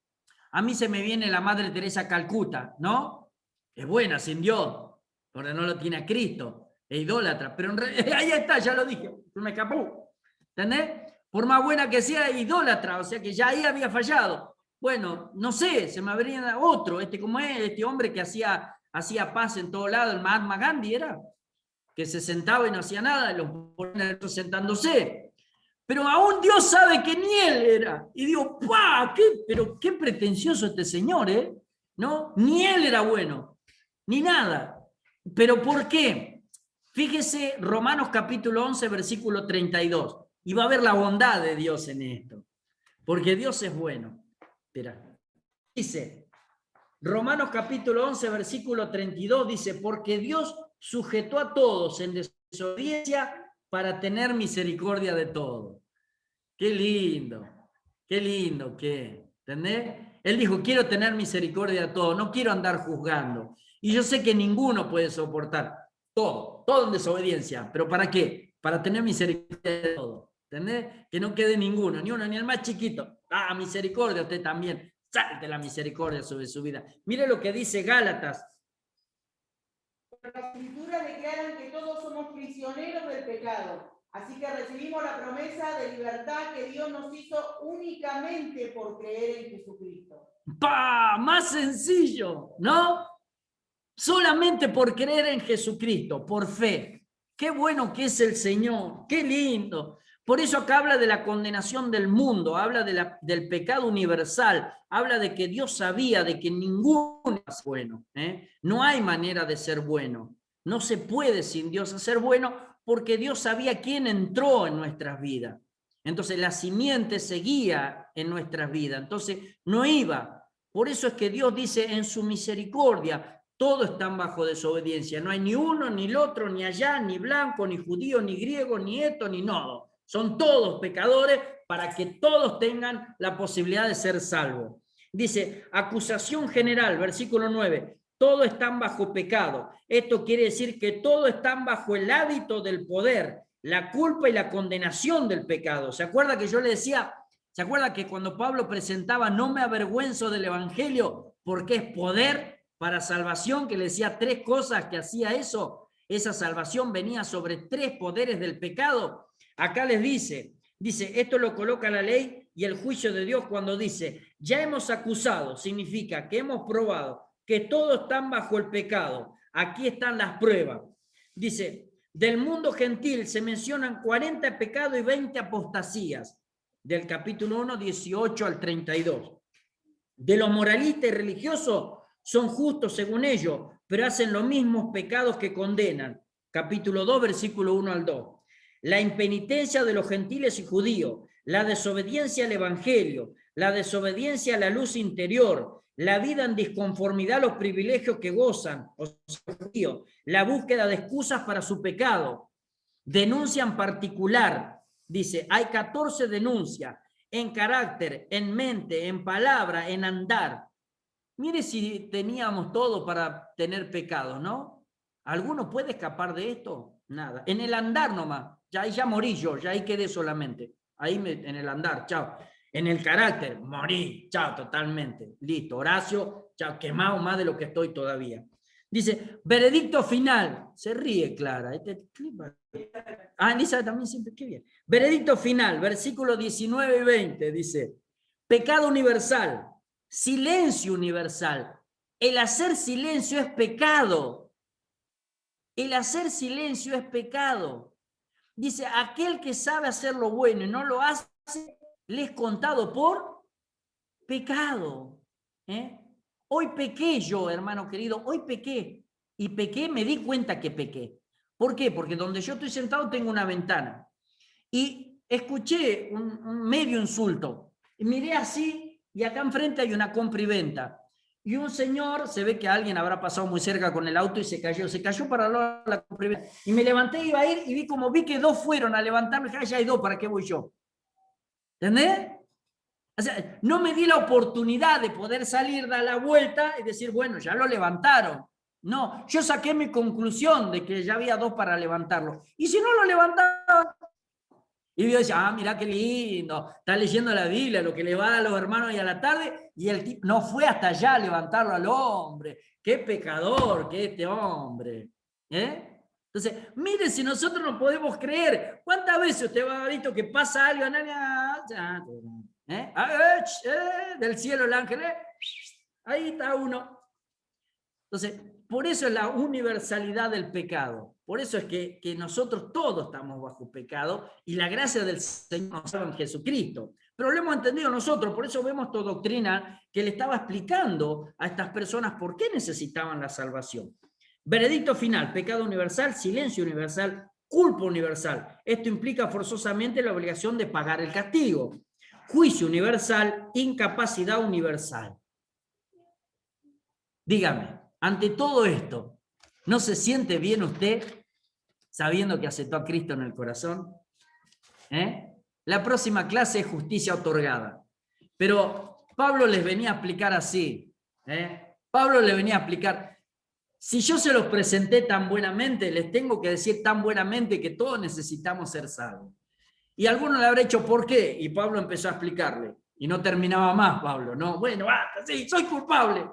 A mí se me viene la Madre Teresa Calcuta, ¿no? Es buena sin Dios, porque no lo tiene a Cristo, es idólatra, pero ahí está, ya lo dije, se me escapó, ¿entendés? Por más buena que sea, es idólatra, o sea que ya ahí había fallado. Bueno, no sé, se me habría otro, como es este hombre que hacía paz en todo lado, el Mahatma Gandhi era, que se sentaba y no hacía nada, y los ponían sentándose. Pero aún Dios sabe que ni él era. Y digo, ¡pah! Pero qué pretencioso este señor, ¿eh? ¿No? Ni él era bueno, ni nada. ¿Pero por qué? Fíjese Romanos capítulo 11, versículo 32. Y va a ver la bondad de Dios en esto. Porque Dios es bueno. Espera. Dice, Romanos capítulo 11, versículo 32, dice, porque Dios sujetó a todos en desobediencia para tener misericordia de todos. Qué lindo, ¿entendés? Él dijo, quiero tener misericordia de todos, no quiero andar juzgando. Y yo sé que ninguno puede soportar todo en desobediencia, pero ¿para qué? Para tener misericordia de todo, ¿entendés? Que no quede ninguno, ni uno, ni el más chiquito. Ah, misericordia, usted también, salte la misericordia sobre su vida. Mire lo que dice Gálatas. Las escrituras declaran que todos somos prisioneros del pecado. Así que recibimos la promesa de libertad que Dios nos hizo únicamente por creer en Jesucristo. ¡Pah! Más sencillo, ¿no? Solamente por creer en Jesucristo, por fe. Qué bueno que es el Señor, qué lindo. Por eso acá habla de la condenación del mundo, habla del pecado universal, habla de que Dios sabía de que ninguno es bueno. No hay manera de ser bueno. No se puede sin Dios hacer bueno porque Dios sabía quién entró en nuestras vidas. Entonces la simiente seguía en nuestras vidas. Entonces no iba. Por eso es que Dios dice en su misericordia, todos están bajo desobediencia. No hay ni uno, ni el otro, ni allá, ni blanco, ni judío, ni griego, ni esto, ni nodo. Son todos pecadores para que todos tengan la posibilidad de ser salvos. Dice, acusación general, versículo 9. Todos están bajo pecado. Esto quiere decir que todos están bajo el hábito del poder, la culpa y la condenación del pecado. ¿Se acuerda que yo le decía? ¿Se acuerda que cuando Pablo presentaba no me avergüenzo del evangelio porque es poder para salvación, que le decía tres cosas que hacía eso? Esa salvación venía sobre tres poderes del pecado. Acá les dice, esto lo coloca la ley y el juicio de Dios cuando dice, ya hemos acusado, significa que hemos probado que todos están bajo el pecado. Aquí están las pruebas. Dice, del mundo gentil se mencionan 40 pecados y 20 apostasías. Del capítulo 1, 18 al 32. De los moralistas y religiosos son justos según ellos, pero hacen los mismos pecados que condenan. Capítulo 2, versículo 1 al 2. La impenitencia de los gentiles y judíos, la desobediencia al evangelio, la desobediencia a la luz interior, la vida en disconformidad a los privilegios que gozan, la búsqueda de excusas para su pecado, denuncia en particular. Dice, hay 14 denuncias en carácter, en mente, en palabra, en andar. Mire si teníamos todo para tener pecados, ¿no? ¿Alguno puede escapar de esto? Nada. En el andar nomás. Ya ahí ya morí yo, ya ahí quedé solamente. Ahí en el andar, chao. En el carácter, morí, chao, totalmente. Listo. Horacio, chao, quemado más de lo que estoy todavía. Dice, veredicto final. Se ríe Clara. Elisa también siempre, qué bien. Veredicto final, versículos 19 y 20, dice, pecado universal, silencio universal. El hacer silencio es pecado. El hacer silencio es pecado. Dice, aquel que sabe hacer lo bueno y no lo hace, le es contado por pecado. Hoy pequé yo, hermano querido, hoy pequé. Y pequé, me di cuenta que pequé. ¿Por qué? Porque donde yo estoy sentado tengo una ventana. Y escuché un medio insulto. Y miré así, y acá enfrente hay una compra y venta. Y un señor, se ve que alguien habrá pasado muy cerca con el auto y se cayó para la compra y venta. Y me levanté, iba a ir, y vi que dos fueron a levantarme, y dije, ya hay dos, ¿para qué voy yo? ¿Entendés? O sea, no me di la oportunidad de poder salir, dar la vuelta y decir, bueno, ya lo levantaron. No, yo saqué mi conclusión de que ya había dos para levantarlo. Y si no lo levantaban, y yo decía, mira qué lindo, está leyendo la Biblia, lo que le va a los hermanos y a la tarde, y el tipo no fue hasta allá a levantarlo al hombre. Qué pecador que este hombre. Entonces, mire si nosotros no podemos creer. ¿Cuántas veces usted va a visto que pasa algo? Del cielo el ángel, ahí está uno. Entonces, por eso es la universalidad del pecado. Por eso es que nosotros todos estamos bajo pecado y la gracia del Señor nos salva en Jesucristo. Pero lo hemos entendido nosotros, por eso vemos toda doctrina que le estaba explicando a estas personas por qué necesitaban la salvación. Veredicto final, pecado universal, silencio universal, culpa universal. Esto implica forzosamente la obligación de pagar el castigo. Juicio universal, incapacidad universal. Dígame, ante todo esto, ¿no se siente bien usted sabiendo que aceptó a Cristo en el corazón? La próxima clase es justicia otorgada. Pero Pablo les venía a explicar así. Pablo les venía a explicar, si yo se los presenté tan buenamente, les tengo que decir tan buenamente que todos necesitamos ser salvos. Y alguno le habrá dicho, ¿por qué? Y Pablo empezó a explicarle. Y no terminaba más Pablo, ¿no? Bueno, sí, soy culpable.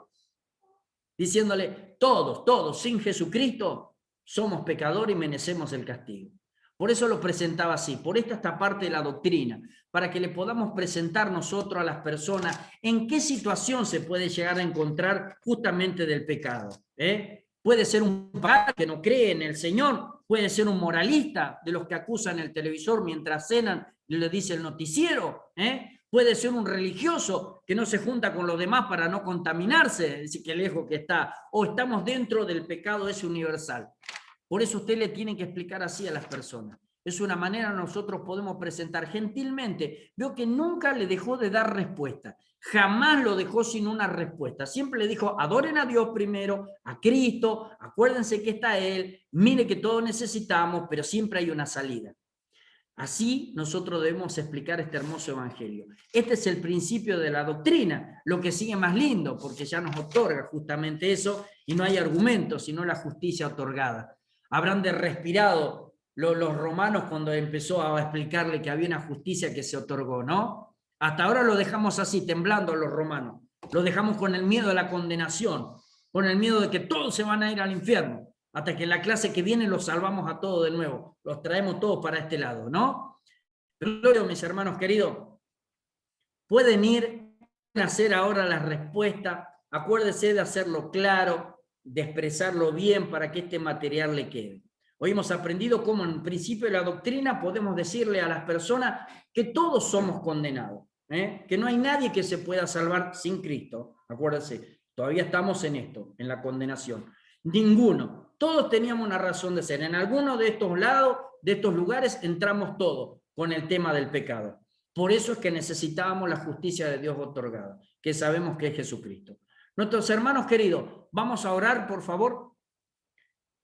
Diciéndole, todos, sin Jesucristo, somos pecadores y merecemos el castigo. Por eso lo presentaba así, por esta parte de la doctrina, para que le podamos presentar nosotros a las personas en qué situación se puede llegar a encontrar justamente del pecado. Puede ser un padre que no cree en el Señor, puede ser un moralista de los que acusan el televisor mientras cenan y le dice el noticiero, puede ser un religioso que no se junta con los demás para no contaminarse, decir que lejos que está, o estamos dentro del pecado ese universal. Por eso usted le tiene que explicar así a las personas. Es una manera nosotros podemos presentar gentilmente. Veo que nunca le dejó de dar respuesta. Jamás lo dejó sin una respuesta. Siempre le dijo, adoren a Dios primero, a Cristo, acuérdense que está Él, mire que todos necesitamos, pero siempre hay una salida. Así nosotros debemos explicar este hermoso evangelio. Este es el principio de la doctrina, lo que sigue más lindo, porque ya nos otorga justamente eso, y no hay argumento, sino la justicia otorgada. Habrán de respirado los romanos cuando empezó a explicarle que había una justicia que se otorgó, ¿no? Hasta ahora lo dejamos así, temblando a los romanos. Lo dejamos con el miedo de la condenación, con el miedo de que todos se van a ir al infierno. Hasta que en la clase que viene los salvamos a todos de nuevo. Los traemos todos para este lado, ¿no? Pero, mis hermanos queridos, pueden ir a hacer ahora la respuesta. Acuérdese de hacerlo claro, de expresarlo bien para que este material le quede. Hoy hemos aprendido cómo en principio de la doctrina podemos decirle a las personas que todos somos condenados, que no hay nadie que se pueda salvar sin Cristo. Acuérdense, todavía estamos en esto, en la condenación. Ninguno. Todos teníamos una razón de ser. En alguno de estos lados, de estos lugares, entramos todos con el tema del pecado. Por eso es que necesitábamos la justicia de Dios otorgada, que sabemos que es Jesucristo. Nuestros hermanos queridos, vamos a orar, por favor.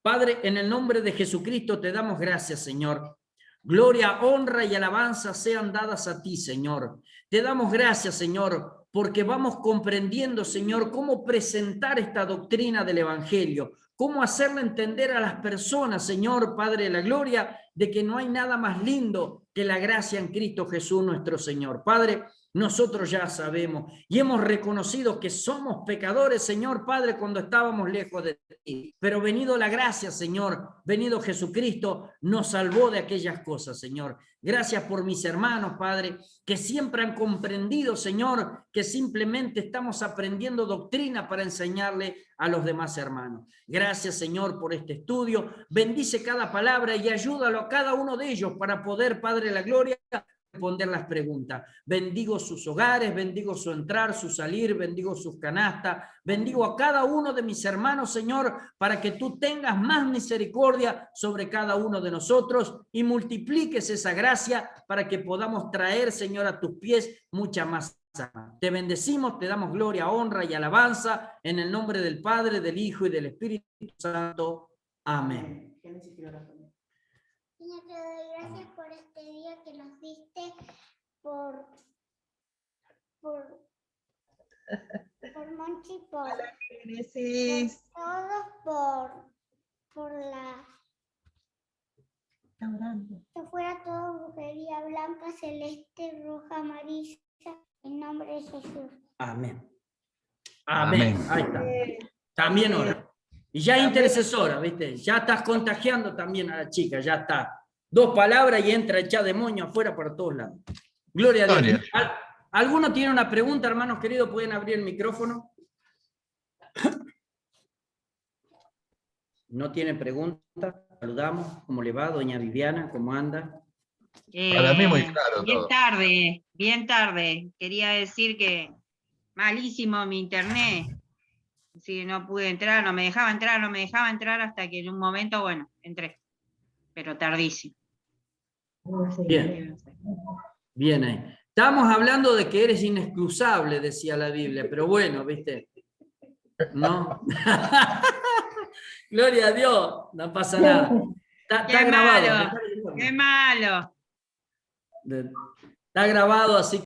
Padre, en el nombre de Jesucristo te damos gracias, Señor. Gloria, honra y alabanza sean dadas a ti, Señor. Te damos gracias, Señor, porque vamos comprendiendo, Señor, cómo presentar esta doctrina del Evangelio, cómo hacerle entender a las personas, Señor, Padre de la Gloria, de que no hay nada más lindo que la gracia en Cristo Jesús nuestro Señor. Padre, nosotros ya sabemos y hemos reconocido que somos pecadores, Señor Padre, cuando estábamos lejos de ti. Pero venido la gracia, Señor, venido Jesucristo, nos salvó de aquellas cosas, Señor. Gracias por mis hermanos, Padre, que siempre han comprendido, Señor, que simplemente estamos aprendiendo doctrina para enseñarle a los demás hermanos. Gracias, Señor, por este estudio. Bendice cada palabra y ayúdalo a cada uno de ellos para poder, Padre de la Gloria, responder las preguntas. Bendigo sus hogares, bendigo su entrar, su salir, bendigo sus canastas, bendigo a cada uno de mis hermanos, Señor, para que tú tengas más misericordia sobre cada uno de nosotros y multipliques esa gracia para que podamos traer, Señor, a tus pies mucha más. Te bendecimos, te damos gloria, honra y alabanza en el nombre del Padre, del Hijo y del Espíritu Santo. Amén. Señor, te doy gracias por este día que nos diste, por Monchi, por todos, por la... Que fuera todo brujería blanca, celeste, roja, amarilla, en nombre de Jesús. Amén. Amén. Ahí está. También ora. Y ya intercesora, ¿viste? Ya estás contagiando también a la chica, ya está. 2 palabras y entra echar demonio afuera por todos lados. Gloria a Dios. ¿Alguno tiene una pregunta, hermanos queridos? ¿Pueden abrir el micrófono? ¿No tiene pregunta? Saludamos. ¿Cómo le va, doña Viviana? ¿Cómo anda? Para mí muy claro Bien todo. tarde, bien tarde. Quería decir que malísimo mi internet. Sí, no pude entrar, no me dejaba entrar hasta que en un momento, bueno, entré. Pero tardísimo. Bien. Bien ahí. Estamos hablando de que eres inexcusable, decía la Biblia, pero bueno, ¿viste? ¿No? Gloria a Dios, no pasa nada. Está Qué grabado. malo, qué malo. Está grabado, así